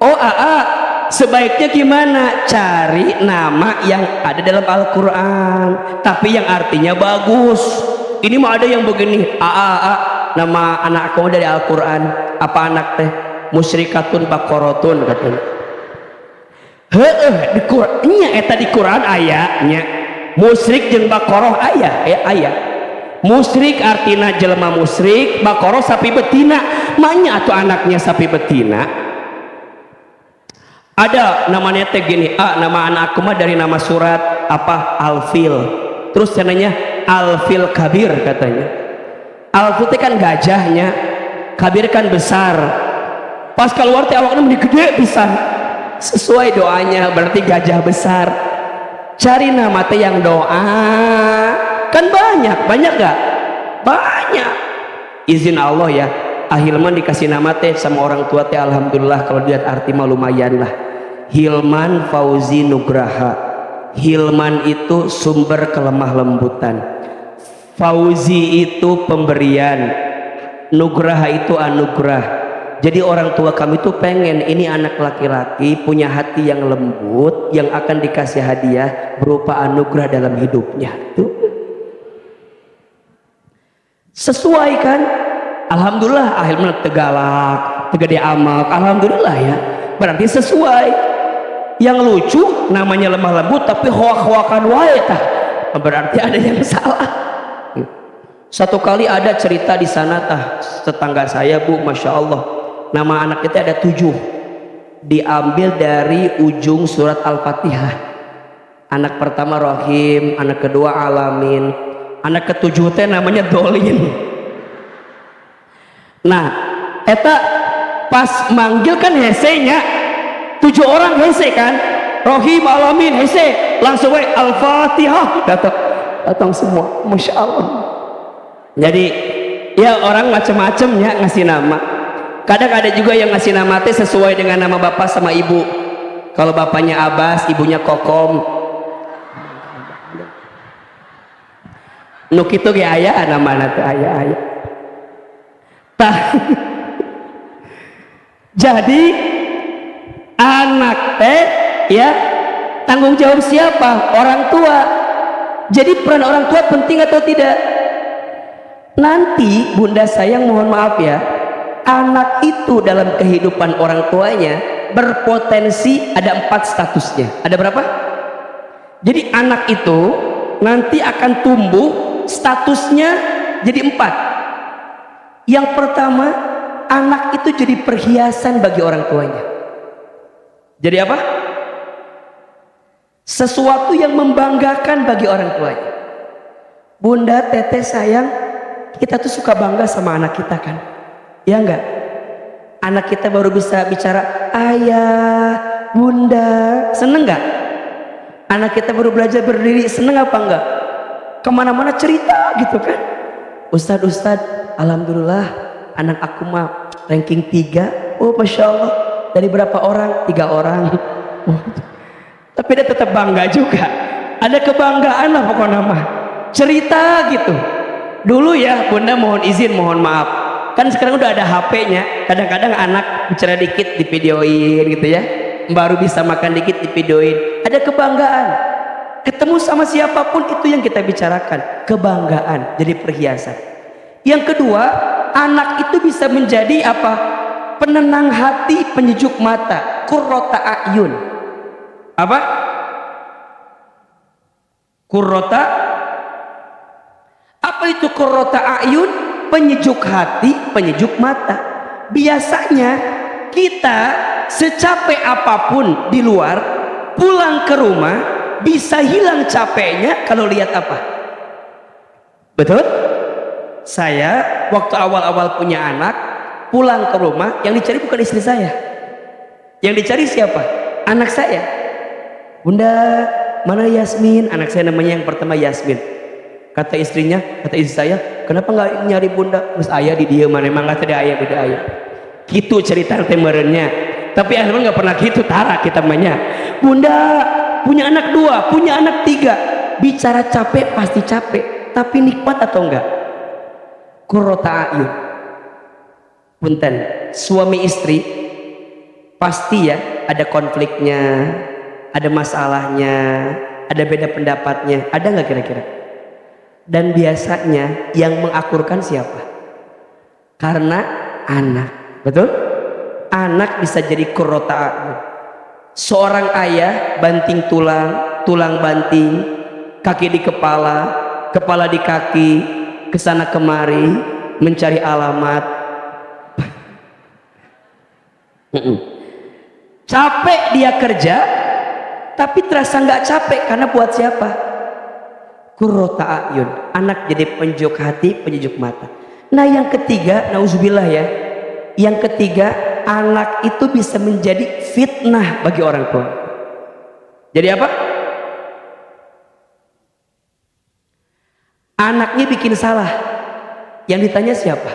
Oh sebaiknya gimana? Cari nama yang ada dalam Al-Quran, tapi yang artinya bagus. Ini mah ada yang begini, nama anak aku dari Al-Quran. Apa anak teh? Musyrikatun Baqaratun katanya. Di Qurannya eta di Quran ayatnya musyrik jeung Baqarah aya. Musyrik artina jelema musyrik, Baqarah sapi betina. Manya atuh anaknya sapi betina. Ada namanya teh gini, nama anakku mah dari nama surat apa? Al-Fil. Terus cenanya Al-Fil Kabir katanya. Al-Fil teh kan gajahnya, Kabir kan besar. Pas keluar teh awakna meni gede pisan. Sesuai doanya berarti gajah besar. Cari nama teh yang doa. Kan banyak gak? Banyak. Izin Allah ya. Hilman dikasih nama teh sama orang tua teh alhamdulillah kalau dilihat arti mah lumayan lah. Hilman Fauzi Nugraha. Hilman itu sumber kelemah lembutan. Fauzi itu pemberian. Nugraha itu anugerah. Jadi orang tua kami tuh pengen ini anak laki-laki punya hati yang lembut yang akan dikasih hadiah berupa anugerah dalam hidupnya. Tuh. Sesuai kan? Alhamdulillah akhirnya tegalak, tegede amak. Alhamdulillah ya. Berarti sesuai. yang lucu namanya lemah lembut, tapi hoak-hoakan wae tah, berarti ada yang salah. Satu kali ada cerita di sana tah, tetangga saya Bu, masya Allah, nama anak kita ada 7, diambil dari ujung surat Al-Fatihah. Anak pertama Rohim, anak kedua Alamin, anak ke-7 teh namanya Dolin. Nah eta pas manggil kan hesenya 7 orang hese kan, Rohim, Alamin, hese, langsung we Al-Fatihah, datang semua, masya Allah. Jadi ya orang macam-macam ya ngasih nama. Kadang ada juga yang ngasih nama teh sesuai dengan nama bapak sama ibu. Kalau bapaknya Abbas, ibunya Kokom. Nuk itu ge aya nama teh aya. Tah. Jadi anak teh ya tanggung jawab siapa? Orang tua. Jadi peran orang tua penting atau tidak? Nanti bunda sayang mohon maaf ya, anak itu dalam kehidupan orang tuanya berpotensi ada 4 statusnya. Ada berapa? Jadi anak itu nanti akan tumbuh statusnya jadi 4. Yang pertama, anak itu jadi perhiasan bagi orang tuanya. Jadi apa? Sesuatu yang membanggakan bagi orang tuanya. Bunda, teteh sayang, kita tuh suka bangga sama anak kita kan, ya enggak? Anak kita baru bisa bicara ayah, bunda, seneng enggak? Anak kita baru belajar berdiri, seneng apa enggak? Kemana-mana cerita gitu kan. Ustadz, alhamdulillah anak aku mah ranking 3. Oh masya Allah, dari berapa orang? 3 orang. Tapi dia tetap bangga juga, ada kebanggaan lah pokoknya mah, cerita gitu. Dulu ya bunda mohon izin, mohon maaf, kan sekarang udah ada HP-nya, kadang-kadang anak bicara dikit divideoin gitu ya, baru bisa makan dikit divideoin. Ada kebanggaan, ketemu sama siapapun itu yang kita bicarakan, kebanggaan jadi perhiasan. Yang kedua, anak itu bisa menjadi apa? Penenang hati, penyejuk mata, qurrata a'yun. Apa? Qurrata, apa itu qurrata a'yun? Penyejuk hati, penyejuk mata. Biasanya kita secapek apapun di luar, pulang ke rumah bisa hilang capeknya kalau lihat apa? Betul? Saya waktu awal-awal punya anak, pulang ke rumah yang dicari bukan istri saya, yang dicari siapa? Anak saya. Bunda, mana Yasmin? Anak saya namanya yang pertama Yasmin. Kata istrinya, kata istri saya, kenapa nggak nyari bunda? Terus ayah di dia mana? Emang nggak ada ayah, beda ayah. Gitu cerita temernya. Tapi akhirnya nggak pernah gitu, tara kita namanya. Bunda punya anak 2, punya anak 3. Bicara capek pasti capek, tapi nikmat atau enggak? Qurrata a'yun. Punten, suami istri pasti ya ada konfliknya, ada masalahnya, ada beda pendapatnya. Ada nggak kira-kira? Dan biasanya yang mengakurkan siapa? Karena anak, betul? Anak bisa jadi qurrata a'yun. Seorang ayah banting tulang, tulang banting, kaki di kepala, kepala di kaki, kesana kemari mencari alamat. Capek dia kerja, tapi terasa nggak capek karena buat siapa? Qurrata a'yun. Anak jadi penyejuk hati, penyejuk mata. Nah yang ketiga, nauzubillah ya, yang ketiga, anak itu bisa menjadi fitnah bagi orang tua. Jadi apa? Anaknya bikin salah, yang ditanya siapa?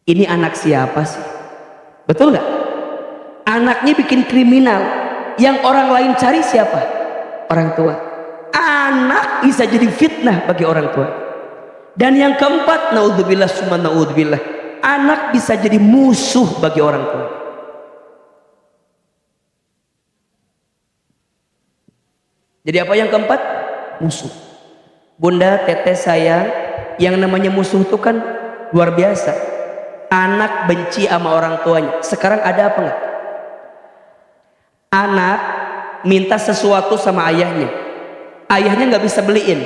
Ini anak siapa sih? Betul nggak? Anaknya bikin kriminal, yang orang lain cari siapa? Orang tua. Anak bisa jadi fitnah bagi orang tua. Dan yang keempat, naudzubillah summa naudzubillah, anak bisa jadi musuh bagi orang tua. Jadi apa yang keempat? Musuh. Bunda, teteh sayang, yang namanya musuh itu kan luar biasa. Anak benci sama orang tuanya. Sekarang ada apa enggak? Anak minta sesuatu sama ayahnya, ayahnya nggak bisa beliin,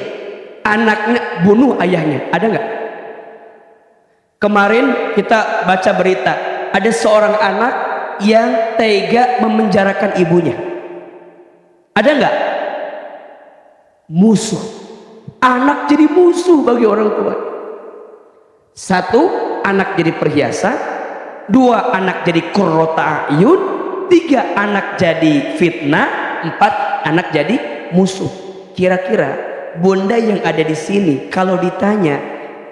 anaknya bunuh ayahnya. Ada nggak? Kemarin kita baca berita, ada seorang anak yang tega memenjarakan ibunya. Ada nggak? Musuh. Anak jadi musuh bagi orang tua. Satu, anak jadi perhiasan. Dua, anak jadi qurrata a'yun. Tiga, anak jadi fitnah. Empat, anak jadi musuh. Kira-kira bunda yang ada di sini kalau ditanya,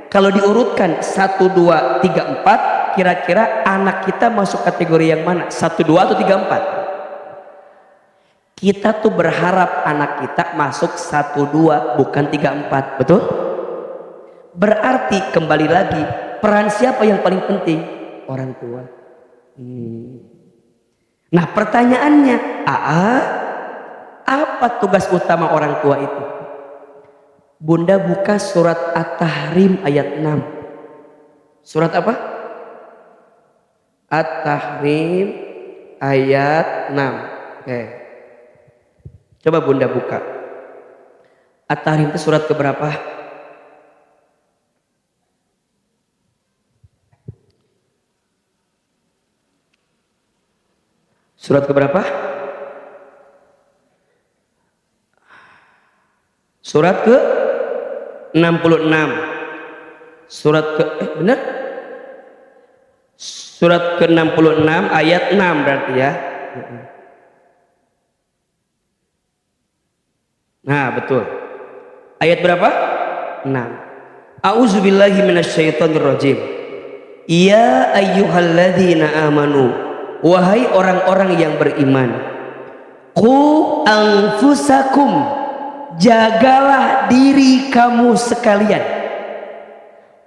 kalau diurutkan 1, 2, 3, 4, kira-kira anak kita masuk kategori yang mana? 1, 2 atau 3, 4? Kita tuh berharap anak kita masuk 1, 2, bukan 3, 4, betul? Berarti kembali lagi, peran siapa yang paling penting? Orang tua. Nah pertanyaannya, apa tugas utama orang tua itu? Bunda buka surat At-Tahrim ayat 6. Surat apa? At-Tahrim ayat 6. Oke. Coba Bunda buka. At-Tahrim itu surat keberapa? Surat keberapa? Surat ke 66. Surat ke benar? Surat ke 66 ayat 6 berarti ya. Nah, betul. Ayat berapa? 6. A'udzubillahi minasyaitonirrajim. Ya ayyuhalladzina amanu, wahai orang-orang yang beriman, qu anfusakum, jagalah diri kamu sekalian,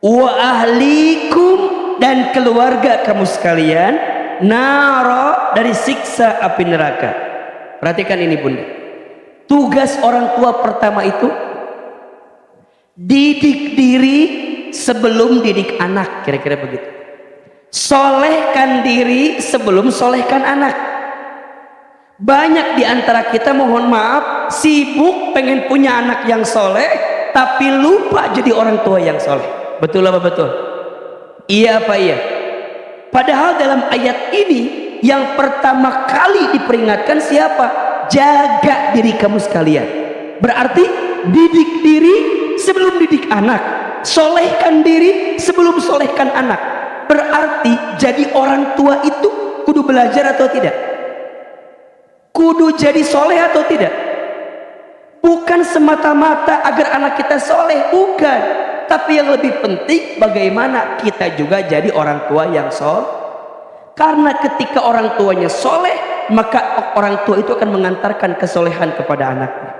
wa ahlikum, dan keluarga kamu sekalian, naro, dari siksa api neraka. Perhatikan ini Bunda, tugas orang tua pertama itu didik diri sebelum didik anak, kira-kira begitu. Solehkan diri sebelum solehkan anak. Banyak di antara kita, mohon maaf, sibuk pengen punya anak yang soleh, tapi lupa jadi orang tua yang soleh. Betul apa betul? Iya apa iya? Padahal dalam ayat ini yang pertama kali diperingatkan siapa? Jaga diri kamu sekalian. Berarti didik diri sebelum didik anak, solehkan diri sebelum solehkan anak. Berarti jadi orang tua itu kudu belajar atau tidak? Kudu jadi soleh atau tidak? Bukan semata-mata agar anak kita soleh, bukan. Tapi yang lebih penting bagaimana kita juga jadi orang tua yang soleh. Karena ketika orang tuanya soleh, maka orang tua itu akan mengantarkan kesolehan kepada anaknya.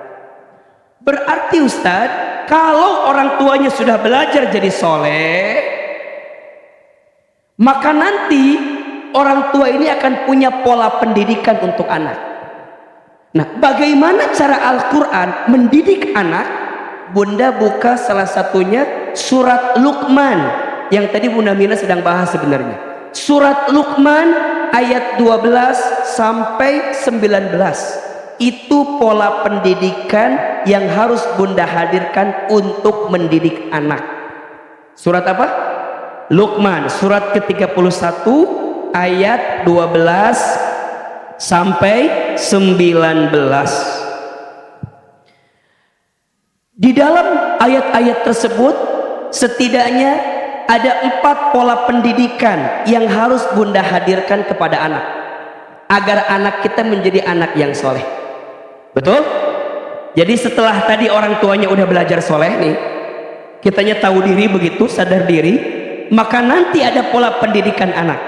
Berarti Ustadz, kalau orang tuanya sudah belajar jadi soleh, maka nanti orang tua ini akan punya pola pendidikan untuk anak. Nah, bagaimana cara Al-Quran mendidik anak? Bunda buka salah satunya surat Luqman yang tadi Bunda Mina sedang bahas sebenarnya. Surat Luqman ayat 12 sampai 19. Itu pola pendidikan yang harus Bunda hadirkan untuk mendidik anak. Surat apa? Luqman, surat ke-31 ayat 12 sampai 19. Di dalam ayat-ayat tersebut setidaknya ada 4 pola pendidikan yang harus Bunda hadirkan kepada anak agar anak kita menjadi anak yang soleh. Betul? Jadi setelah tadi orang tuanya udah belajar soleh nih, kitanya tahu diri begitu, sadar diri, maka nanti ada pola pendidikan anak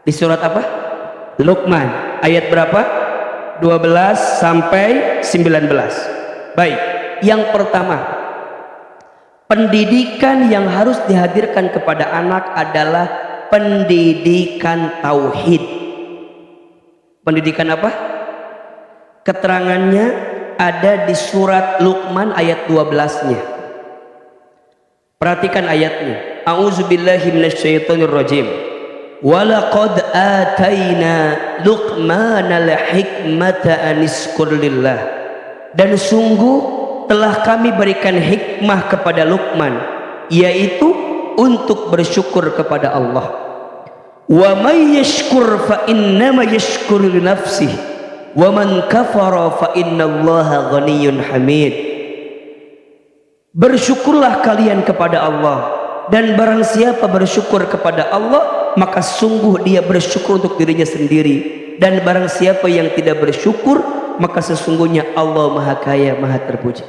di surat apa? Luqman ayat berapa? 12 sampai 19. Baik, yang pertama, pendidikan yang harus dihadirkan kepada anak adalah pendidikan tauhid. Pendidikan apa? Keterangannya ada di surat Luqman ayat 12-nya. Perhatikan ayatnya. A'udzubillahi minasyaitonirrajim. walaqad ataina Luqmanal hikmata aniskur lillah, dan sungguh telah kami berikan hikmah kepada Luqman, yaitu untuk bersyukur kepada Allah. Wa may yashkur fa innama yashkuru li nafsihi wa man kafara fa innallaha ghaniyyun hamid. Bersyukurlah kalian kepada Allah, dan barang siapa bersyukur kepada Allah maka sungguh dia bersyukur untuk dirinya sendiri, dan barang siapa yang tidak bersyukur maka sesungguhnya Allah Maha Kaya, Maha Terpuji.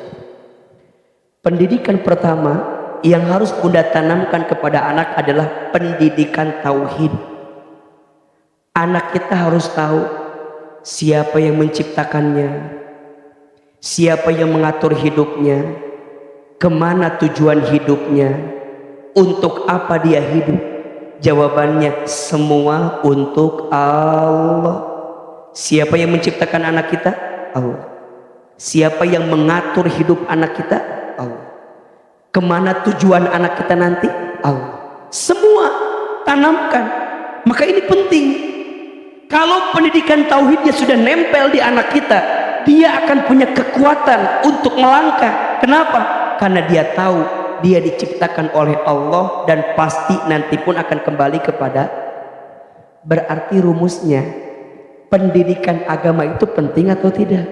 Pendidikan pertama yang harus Bunda tanamkan kepada anak adalah pendidikan tauhid. Anak kita harus tahu siapa yang menciptakannya, siapa yang mengatur hidupnya, kemana tujuan hidupnya, untuk apa dia hidup. Jawabannya semua untuk Allah. Siapa yang menciptakan anak kita? Allah. Siapa yang mengatur hidup anak kita? Allah. Kemana tujuan anak kita nanti? Allah. Semua tanamkan. Maka ini penting. Kalau pendidikan tauhidnya sudah nempel di anak kita, dia akan punya kekuatan untuk melangkah. Kenapa? Karena dia tahu dia diciptakan oleh Allah dan pasti nanti pun akan kembali kepada. Berarti rumusnya, pendidikan agama itu penting atau tidak?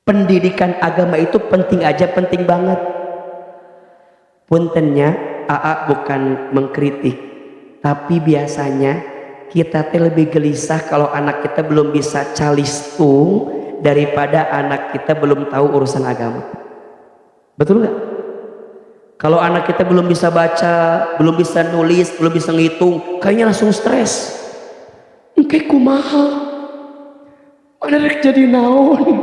Pendidikan agama itu penting aja, penting banget. Puntennya, AA bukan mengkritik, tapi biasanya kita lebih gelisah kalau anak kita belum bisa calistung daripada anak kita belum tahu urusan agama. Betul nggak? Kalau anak kita belum bisa baca, belum bisa nulis, belum bisa ngitung, kayaknya langsung stres. Engke kumaha? Mana rek jadi naon?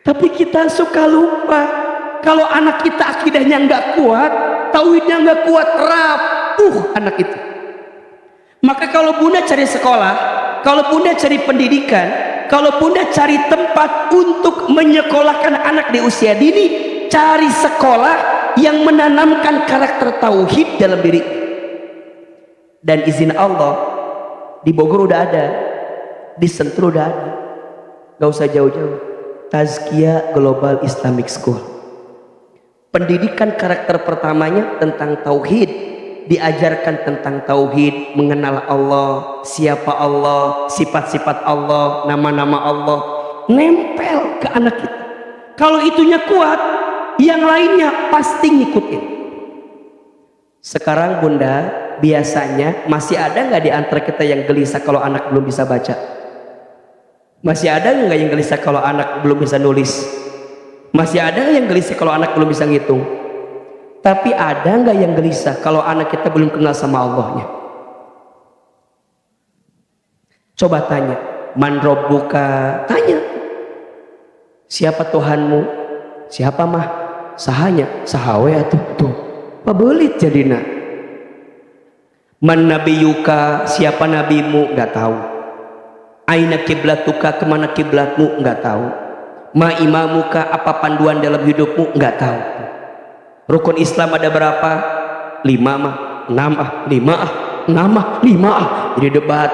Tapi kita suka lupa. Kalau anak kita akidahnya nggak kuat, tauhidnya nggak kuat, rapuh anak itu. Maka kalau Bunda cari sekolah, kalau Bunda cari pendidikan, kalau Bunda cari tempat untuk menyekolahkan anak di usia dini, cari sekolah yang menanamkan karakter tauhid dalam diri. Dan izin Allah, di Bogor udah ada, di Sentul udah ada, gak usah jauh-jauh. Tazkiyah Global Islamic School. Pendidikan karakter pertamanya tentang tauhid, diajarkan tentang tauhid, mengenal Allah, siapa Allah, sifat-sifat Allah, nama-nama Allah, nempel ke anak kita. Kalau itunya kuat, yang lainnya pasti ngikutin. Sekarang Bunda, biasanya masih ada nggak di antara kita yang gelisah kalau anak belum bisa baca? Masih ada nggak yang gelisah kalau anak belum bisa nulis? Masih ada nggak yang gelisah kalau anak belum bisa ngitung? Tapi ada nggak yang gelisah kalau anak kita belum kenal sama Allahnya? Coba tanya, man robbuka? Tanya, siapa Tuhanmu? Siapa mah? Sahanya, sahawe atuh tuh. Pabelit jadina. Man nabiyuka? Siapa nabimu? Nggak tahu. Aina kiblatuka? Kemana kiblatmu? Nggak tahu. Ma imamuka? Apa panduan dalam hidupmu? Nggak tahu. Rukun Islam ada berapa? 5 mah, 6 ah, 5 ah, 6 ah, 5 ah. Jadi debat.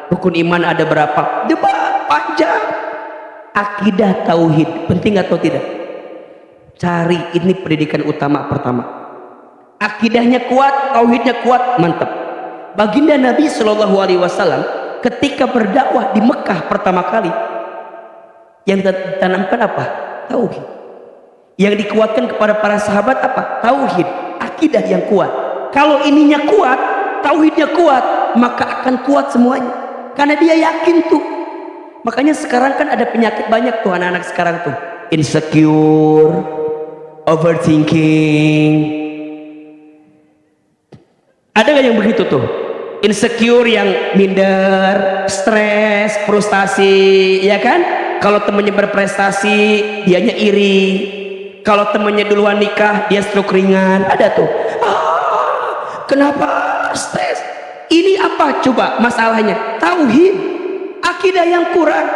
Rukun iman ada berapa? Debat panjang. Akidah tauhid penting atau tidak? Cari, ini pendidikan utama pertama. Akidahnya kuat, tauhidnya kuat, mantap. Baginda Nabi Shallallahu Alaihi Wasallam ketika berdakwah di Mekah pertama kali, yang ditanamkan apa? Tauhid. Yang dikuatkan kepada para sahabat apa? Tauhid, akidah yang kuat. Kalau ininya kuat, tauhidnya kuat, maka akan kuat semuanya. Karena dia yakin tuh. Makanya sekarang kan ada penyakit banyak tuh anak-anak sekarang tuh. Insecure, overthinking. Ada nggak yang begitu tuh? Insecure yang minder, stres, frustasi, ya kan? Kalau temennya berprestasi, dianya iri. Kalau temennya duluan nikah, dia stroke ringan. Ada tuh. Kenapa stres? Ini apa coba masalahnya? Tauhid, akidah yang kurang.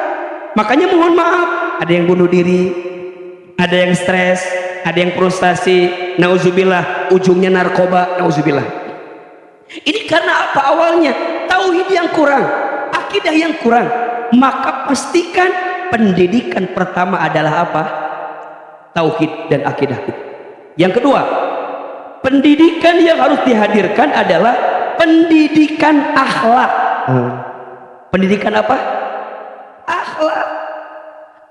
Makanya mohon maaf, ada yang bunuh diri, ada yang stres, ada yang frustasi, nauzubillah. ujungnya narkoba, nauzubillah. Ini karena apa? Awalnya tauhid yang kurang, akidah yang kurang. Maka pastikan pendidikan pertama adalah apa? Tauhid dan akidah. Yang kedua, pendidikan yang harus dihadirkan adalah pendidikan akhlak. Pendidikan apa? Akhlak.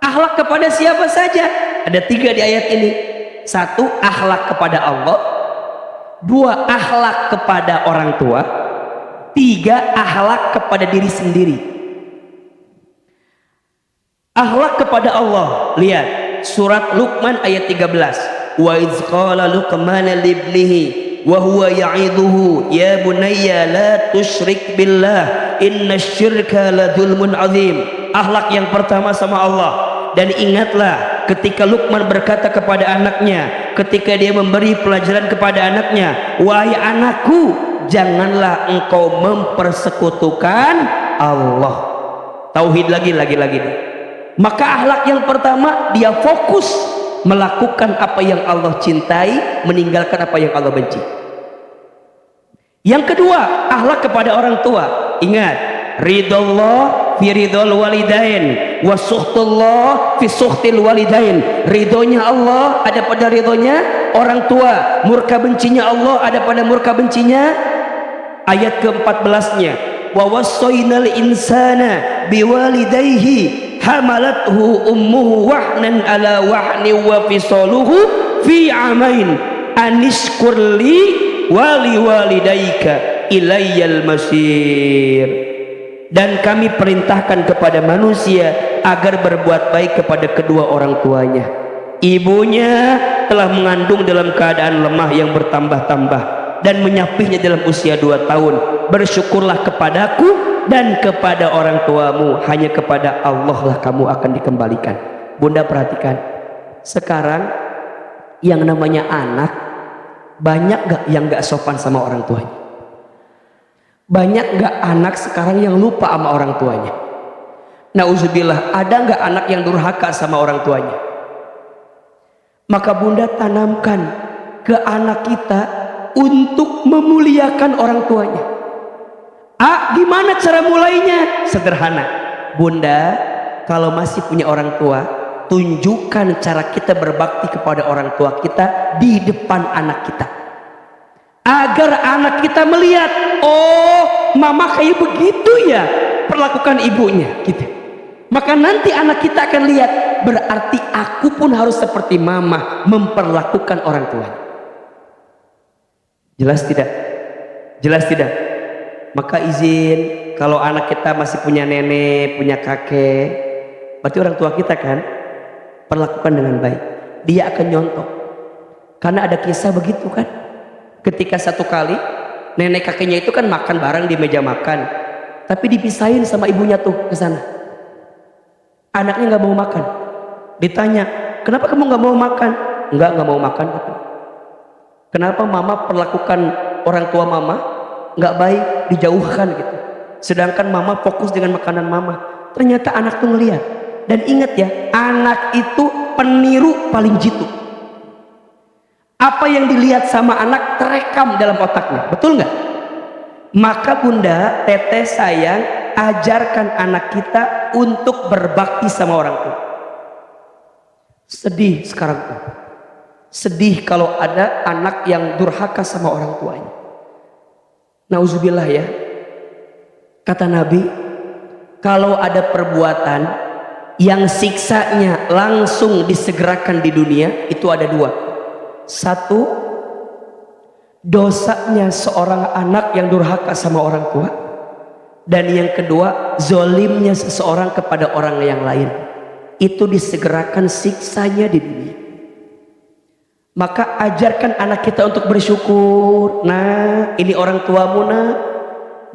Akhlak kepada siapa saja? Ada 3 di ayat ini. 1, akhlak kepada Allah. 2, akhlak kepada orang tua. 3, akhlak kepada diri sendiri. Akhlak kepada Allah. Lihat surat Luqman ayat 13. Wa idz qala Luqman libnihi wa huwa ya'idhuhu ya bunayya la tusyrik billah innasyirka la dzulmun azim. Akhlak yang pertama sama Allah. Dan ingatlah ketika Luqman berkata kepada anaknya, ketika dia memberi pelajaran kepada anaknya, wahai anakku, janganlah engkau mempersekutukan Allah. Tauhid lagi. Maka akhlak yang pertama, dia fokus melakukan apa yang Allah cintai, meninggalkan apa yang Allah benci. Yang kedua, akhlak kepada orang tua. Ingat, ridallah fi ridal walidain wa sukhtullah fi sukhtil walidain. Ridhonya Allah ada pada ridhonya orang tua, murka bencinya Allah ada pada murka bencinya. Ayat ke-14-nya, wa wassaynal insana biwalidayhi hamalathu ummuhu wahnan ala wahni wa fisaluhu fi amain anishkurli wali walidayka ilayyal masir. Dan kami perintahkan kepada manusia agar berbuat baik kepada kedua orang tuanya. Ibunya telah mengandung dalam keadaan lemah yang bertambah-tambah dan menyapihnya dalam usia 2 tahun. Bersyukurlah kepadaku dan kepada orang tuamu, hanya kepada Allah lah kamu akan dikembalikan. Bunda perhatikan, sekarang yang namanya anak, banyak gak yang gak sopan sama orang tuanya? Banyak gak anak sekarang yang lupa sama orang tuanya? Nauzubillah, ada gak anak yang durhaka sama orang tuanya? Maka bunda tanamkan ke anak kita untuk memuliakan orang tuanya. Gimana cara mulainya? Sederhana, bunda, kalau masih punya orang tua, tunjukkan cara kita berbakti kepada orang tua kita di depan anak kita, agar anak kita melihat, oh mama kayak begitu ya perlakukan ibunya gitu. Maka nanti anak kita akan lihat, berarti aku pun harus seperti mama memperlakukan orang tua. Jelas tidak? Jelas tidak? Maka izin, kalau anak kita masih punya nenek, punya kakek, berarti orang tua kita kan, perlakukan dengan baik. Dia akan nyontok. Karena ada kisah begitu kan, ketika satu kali nenek kakeknya itu kan makan bareng di meja makan, tapi dipisahin sama ibunya tuh ke sana. Anaknya nggak mau makan. Ditanya, kenapa kamu nggak mau makan? Nggak mau makan. Kenapa mama perlakukan orang tua mama nggak baik, dijauhkan gitu, sedangkan mama fokus dengan makanan mama? Ternyata anak tuh ngeliat. Dan ingat ya, anak itu peniru paling jitu. Apa yang dilihat sama anak terekam dalam otaknya, betul nggak? Maka bunda, teteh sayang, ajarkan anak kita untuk berbakti sama orang tua. Sedih sekarang tuh, sedih kalau ada anak yang durhaka sama orang tuanya. Nauzubillah ya. Kata Nabi, kalau ada perbuatan yang siksanya langsung disegerakan di dunia, itu ada 2. 1, dosanya seorang anak yang durhaka sama orang tua. Dan yang kedua, zolimnya seseorang kepada orang yang lain. Itu disegerakan siksanya di dunia. Maka ajarkan anak kita untuk bersyukur. Nah, ini orang tuamu nak.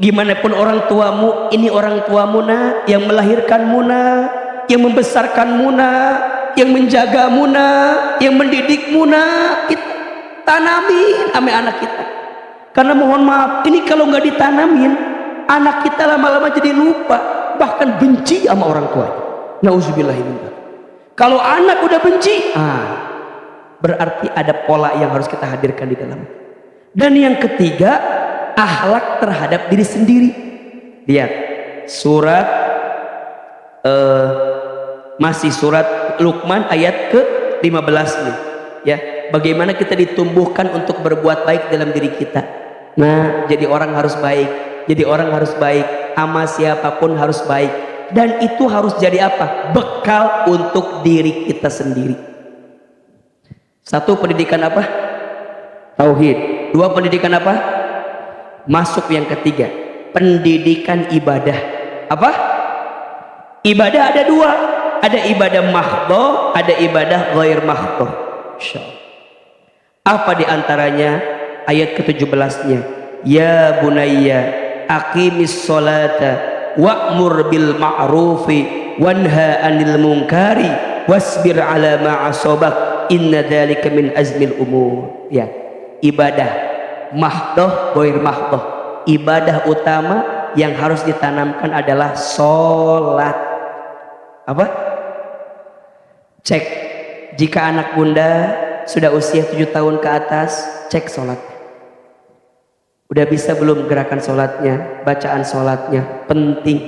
Gimana pun orang tuamu, ini orang tuamu nak, yang melahirkanmu nak, yang membesarkanmu nak, yang menjagamu nak, yang mendidikmu nak. Kita tanamin sama anak kita. Karena mohon maaf, ini kalau nggak ditanamin, anak kita lama-lama jadi lupa, bahkan benci sama orang tuanya. Nauzubillahimindzalik. Kalau anak udah benci, berarti ada pola yang harus kita hadirkan di dalam. Dan yang ketiga, akhlak terhadap diri sendiri. Lihat surat masih surat Luqman ayat ke-15 nih ya, bagaimana kita ditumbuhkan untuk berbuat baik dalam diri kita. Nah, jadi orang harus baik, jadi orang harus baik, sama siapapun harus baik, dan itu harus jadi apa? Bekal untuk diri kita sendiri. Satu, pendidikan apa? Tauhid. Dua, pendidikan apa? Masuk yang ketiga, pendidikan ibadah. Apa? Ibadah ada dua, ada ibadah mahdhah, ada ibadah ghair mahdhah. Apa diantaranya? Ayat ke-17-nya, ya bunayya aqimis sholata wa'mur bil ma'rufi wanha 'anil munkari wasbir 'ala ma asabak inna dzalika min azmil umur. Ya, ibadah mahdhah ghair mahdhah. Ibadah utama yang harus ditanamkan adalah sholat. Apa? Cek, jika anak bunda sudah usia 7 tahun ke atas, cek sholat. Udah bisa belum gerakan sholatnya, bacaan sholatnya? Penting,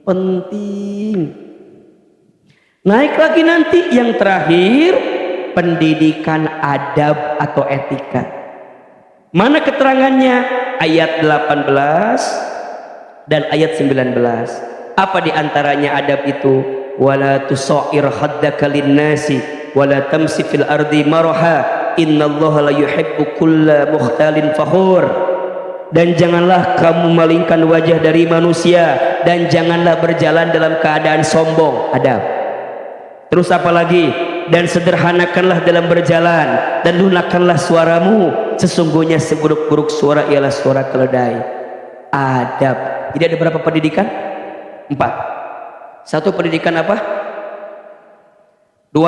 penting. Naik lagi nanti yang terakhir, pendidikan adab atau etika. Mana keterangannya? Ayat 18 dan ayat 19. Apa diantaranya adab itu? Wala tusair haddaka linnasi wala tamsi fil ardi maraha innallaha la yuhibbu kulla mukhtalin fakhur. Dan janganlah kamu malingkan wajah dari manusia, dan janganlah berjalan dalam keadaan sombong. Adab. Terus apa lagi? Dan sederhanakanlah dalam berjalan, dan lunakkanlah suaramu, sesungguhnya seburuk-buruk suara ialah suara keledai. Adab. Jadi ada berapa pendidikan? 4. Satu, pendidikan apa? 2,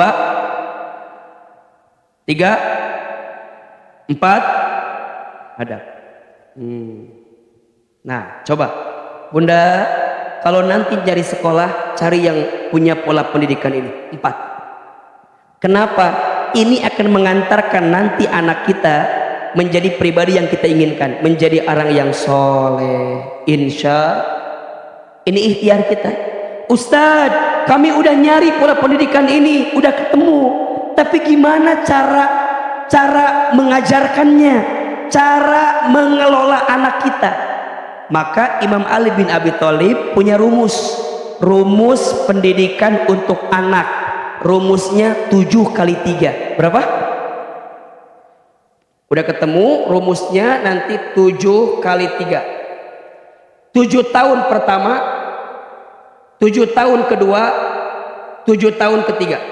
3, 4, adab. Nah, coba bunda, kalau nanti cari sekolah, cari yang punya pola pendidikan ini 4. Kenapa? Ini akan mengantarkan nanti anak kita menjadi pribadi yang kita inginkan, menjadi orang yang soleh. Insya ini ikhtiar kita. Ustadz, kami udah nyari pola pendidikan ini, udah ketemu, tapi gimana cara mengajarkannya, cara mengelola anak kita? Maka Imam Ali bin Abi Thalib punya rumus pendidikan untuk anak. Rumusnya 7 kali 3. Berapa? Udah ketemu rumusnya, nanti 7 kali 3. 7 tahun pertama, 7 tahun kedua, 7 tahun ketiga.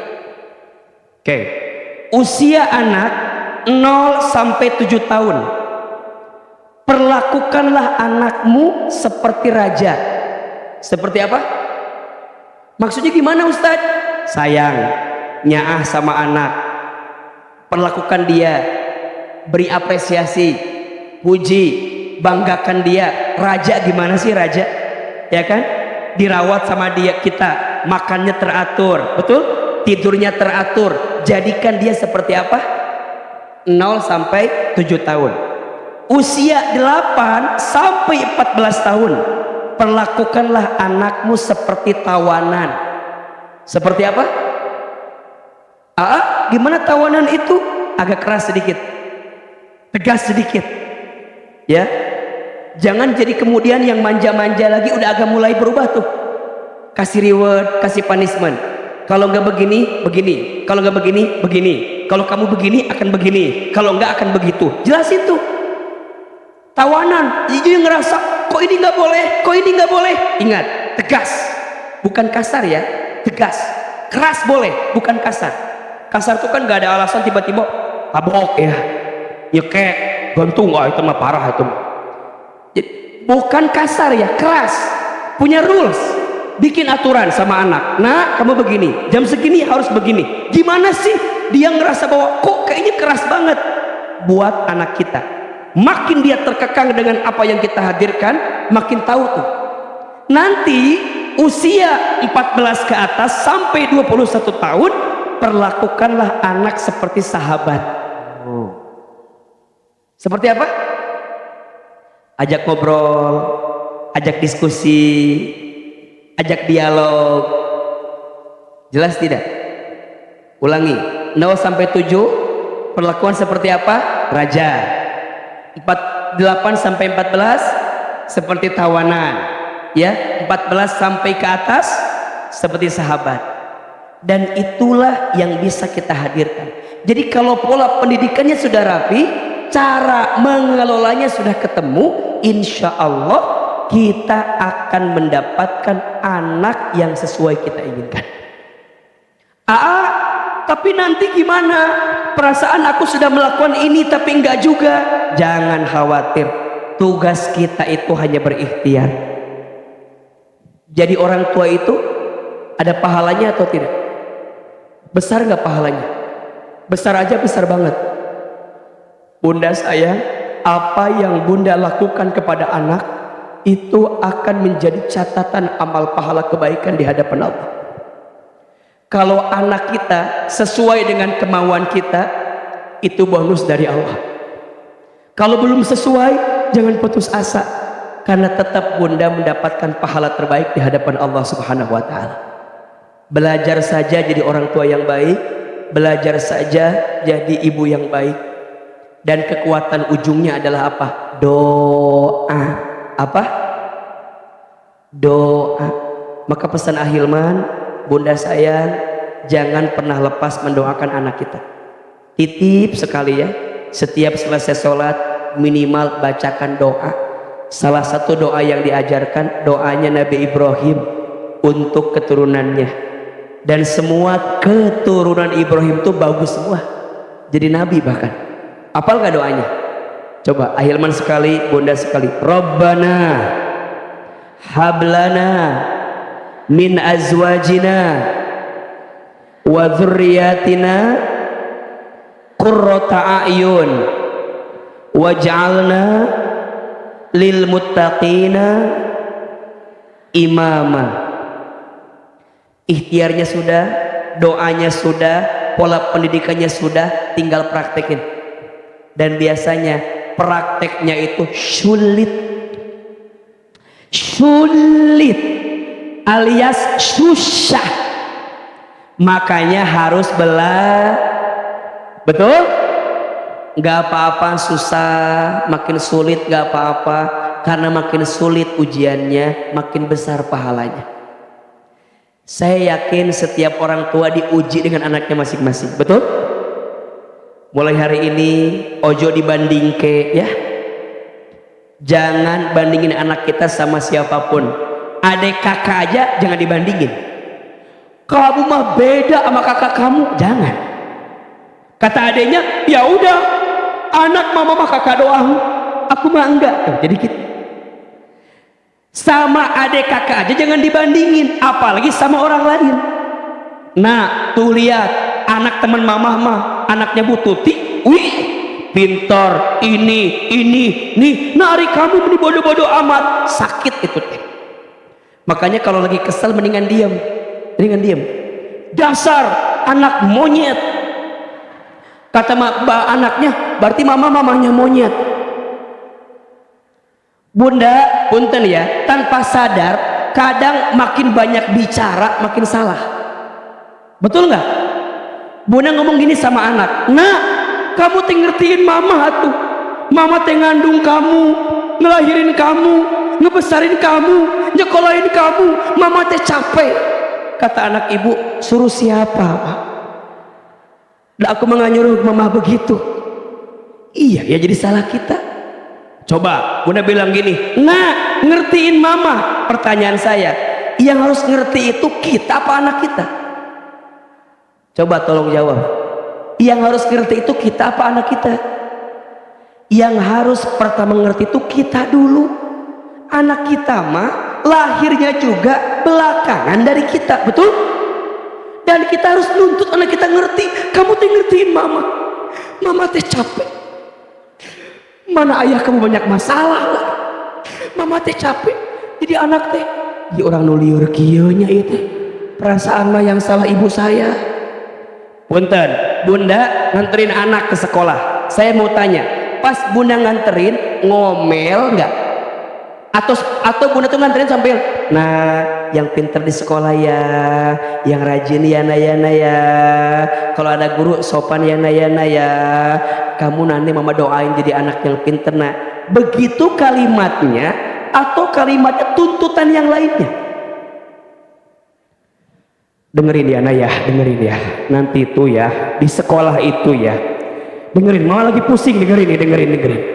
Oke. Usia anak 0 sampai 7 tahun. Perlakukanlah anakmu seperti raja. Seperti apa? Maksudnya gimana Ustadz? Sayang, nyaah sama anak. Perlakukan dia, beri apresiasi, puji, banggakan dia. Raja gimana sih raja? Ya kan? Dirawat sama dia kita, makannya teratur, betul? Tidurnya teratur. Jadikan dia seperti apa? 0 sampai 7 tahun. Usia 8 sampai 14 tahun, perlakukanlah anakmu seperti tawanan. Seperti apa? Gimana tawanan itu? Agak keras sedikit, tegas sedikit, ya. Jangan jadi kemudian yang manja-manja lagi, udah agak mulai berubah tuh. Kasih reward, kasih punishment. Kalau nggak begini, begini. Kalau nggak begini, begini. Kalau kamu begini akan begini. Kalau nggak akan begitu. Jelasin tuh. Tawanan. Jadi dia ngerasa, kok ini nggak boleh, kok ini nggak boleh. Ingat, tegas, bukan kasar ya. Tegas. Keras boleh, bukan kasar. Kasar tuh kan nggak ada alasan tiba-tiba tabok ya, nyekek, gantung, itu mah parah itu. Bukan kasar ya, keras. Punya rules, bikin aturan sama anak. Nah, kamu begini, jam segini harus begini. Gimana sih dia ngerasa bahwa kok kayaknya keras banget? Buat anak kita, makin dia terkekang dengan apa yang kita hadirkan, makin tahu tuh. Nanti usia 14 ke atas sampai 21 tahun, perlakukanlah anak seperti sahabat. Seperti apa? Ajak ngobrol, ajak diskusi, ajak dialog. Jelas tidak? Ulangi. 0 sampai 7 perlakuan seperti apa? Raja. 8 sampai 14 seperti tawanan. Ya, 14 sampai ke atas seperti sahabat. Dan itulah yang bisa kita hadirkan. Jadi kalau pola pendidikannya sudah rapi, cara mengelolanya sudah ketemu, insya Allah kita akan mendapatkan anak yang sesuai kita inginkan. Tapi nanti gimana? Perasaan aku sudah melakukan ini tapi enggak juga. Jangan khawatir, tugas kita itu hanya berikhtiar. Jadi orang tua itu ada pahalanya atau tidak? Besar nggak pahalanya? Besar aja, besar banget. Bunda sayang, apa yang bunda lakukan kepada anak itu akan menjadi catatan amal pahala kebaikan di hadapan Allah. Kalau anak kita sesuai dengan kemauan kita, itu bonus dari Allah. Kalau belum sesuai, jangan putus asa, karena tetap bunda mendapatkan pahala terbaik di hadapan Allah Subhanahu wa Ta'ala. Belajar saja jadi orang tua yang baik, belajar saja jadi ibu yang baik, dan kekuatan ujungnya adalah apa? Doa. Apa? Doa. Maka pesan Ahilman, bunda sayang, jangan pernah lepas mendoakan anak kita. Titip sekali ya, setiap selesai sholat minimal bacakan doa. Salah satu doa yang diajarkan doanya Nabi Ibrahim untuk keturunannya, dan semua keturunan Ibrahim itu bagus semua, jadi nabi bahkan. Apal gak doanya? Coba Ahilman sekali, bunda sekali. Rabbana hablana min azwajina wa dzurriyyatina qurrata a'yun waj'alna lil muttaqina imama. Ikhtiarnya sudah, doanya sudah, pola pendidikannya sudah, tinggal praktekin. Dan biasanya prakteknya itu sulit alias susah, makanya harus betul? Gak apa-apa susah, makin sulit gak apa-apa, karena makin sulit ujiannya makin besar pahalanya. Saya yakin setiap orang tua diuji dengan anaknya masing-masing, betul? Mulai hari ini ojo dibandingke ya, jangan bandingin anak kita sama siapapun. Adik kakak aja jangan dibandingin. Kamu mah beda sama kakak kamu, jangan. Kata adiknya, ya udah, anak mama mah kakak doang, aku mah enggak. Jadi gitu. Sama adik kakak aja jangan dibandingin, apalagi sama orang lain. Nah, tuh lihat anak teman mama mah, anaknya Bu Tuti, wih, pintar, ini, nih, nari kamu ini bodoh-bodoh amat, sakit itu teh. Makanya kalau lagi kesel mendingan diam. Dasar anak monyet. Kata anaknya, berarti mamanya monyet. Bunda, punten ya, tanpa sadar kadang makin banyak bicara makin salah. Betul nggak? Bunda ngomong gini sama anak, nah, kamu teh ngertiin mama tuh. Mama teh ngandung kamu, ngelahirin kamu, ngebesarin kamu, nyekolahin kamu, mama teh capek. Kata anak ibu, suruh siapa Pak? Nah, aku menganyuruh mama begitu. Iya ya, jadi salah kita. Coba Bunda bilang gini, nah, ngertiin mama. Pertanyaan saya, yang harus ngerti itu kita apa anak kita? Coba tolong jawab. Yang harus ngerti itu kita apa anak kita? Yang harus pertama ngerti itu kita dulu. Anak kita mah lahirnya juga belakangan dari kita, betul? Dan kita harus nuntut anak kita ngerti. Kamu teh ngertiin mama, mama teh capek. Mana ayah kamu banyak masalah lah, mama teh capek. Jadi anak teh di orang nuliur kieunya itu perasaan mah yang salah ibu saya. Punten, bunda nganterin anak ke sekolah. Saya mau tanya, pas bunda nganterin ngomel nggak? Atau bunda tuh nganterin sambil, nah yang pinter di sekolah ya, yang rajin ya Nayana ya, kalau ada guru sopan ya Nayana ya, kamu nanti mama doain jadi anak yang pinter. Nah begitu kalimatnya, atau kalimatnya tuntutan yang lainnya? Dengerin ya Naya, dengerin ya, nanti itu ya di sekolah itu ya, dengerin, mama lagi pusing, dengerin ya, dengerin.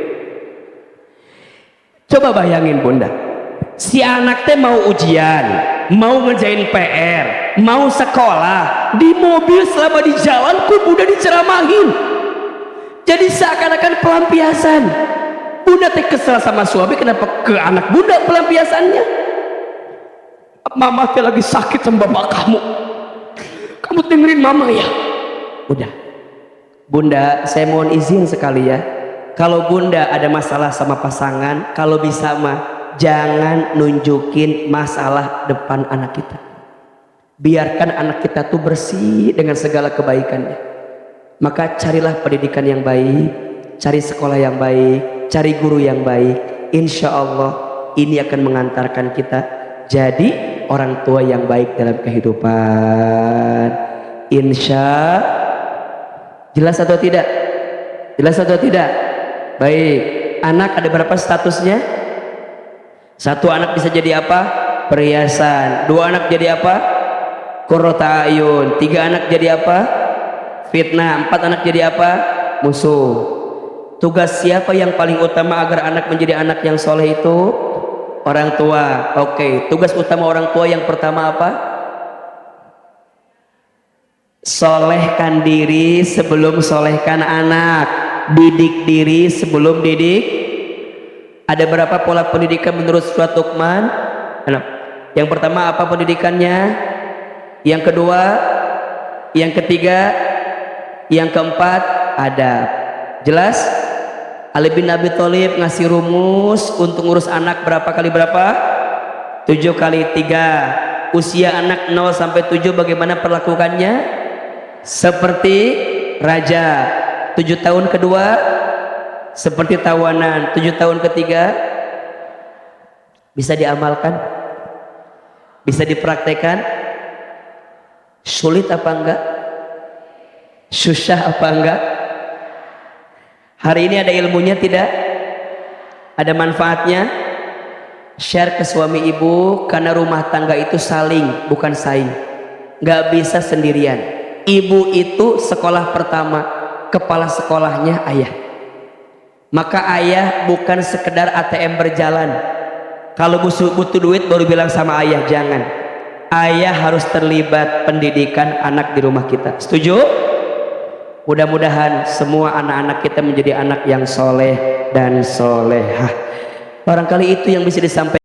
Coba bayangin bunda, si anak teh mau ujian, mau ngerjain PR, mau sekolah, di mobil selama di jalan kok bunda diceramahin, jadi seakan-akan pelampiasan. Bunda teh kesel sama suami, kenapa ke anak bunda pelampiasannya? Mama teh lagi sakit sama bapak kamu dengerin mama ya. Udah bunda, saya mohon izin sekali ya, kalau bunda ada masalah sama pasangan, kalau bisa mah jangan nunjukin masalah depan anak kita. Biarkan anak kita tuh bersih dengan segala kebaikannya. Maka carilah pendidikan yang baik, cari sekolah yang baik, cari guru yang baik. Insya Allah ini akan mengantarkan kita jadi orang tua yang baik dalam kehidupan. Jelas atau tidak? Jelas atau tidak? Baik, anak ada berapa statusnya? Satu anak bisa jadi apa? Perhiasan. Dua anak jadi apa? Qurrata ayun. Tiga anak jadi apa? Fitnah. Empat anak jadi apa? Musuh. Tugas siapa yang paling utama agar anak menjadi anak yang soleh itu? Orang tua. Oke, tugas utama orang tua yang pertama apa? Solehkan diri sebelum solehkan anak, didik diri sebelum didik. Ada berapa pola pendidikan menurut surat Luqman? Yang pertama apa pendidikannya? Yang kedua, yang ketiga, yang keempat adab. Jelas? Ali bin Abi Thalib ngasih rumus untuk ngurus anak berapa kali berapa? 7 kali 3. Usia anak 0 sampai 7 bagaimana perlakukannya? Seperti raja. 7 tahun kedua seperti tawanan. 7 tahun ketiga bisa diamalkan? Bisa dipraktekkan? Sulit apa enggak? Susah apa enggak? Hari ini ada ilmunya tidak? Ada manfaatnya? Share ke suami ibu, karena rumah tangga itu saling, bukan saing. Gak bisa sendirian. Ibu itu sekolah pertama, kepala sekolahnya ayah. Maka ayah bukan sekedar ATM berjalan. Kalau butuh duit baru bilang sama ayah, jangan. Ayah harus terlibat pendidikan anak di rumah kita. Setuju? Mudah-mudahan semua anak-anak kita menjadi anak yang soleh dan solehah. Barangkali itu yang bisa disampaikan.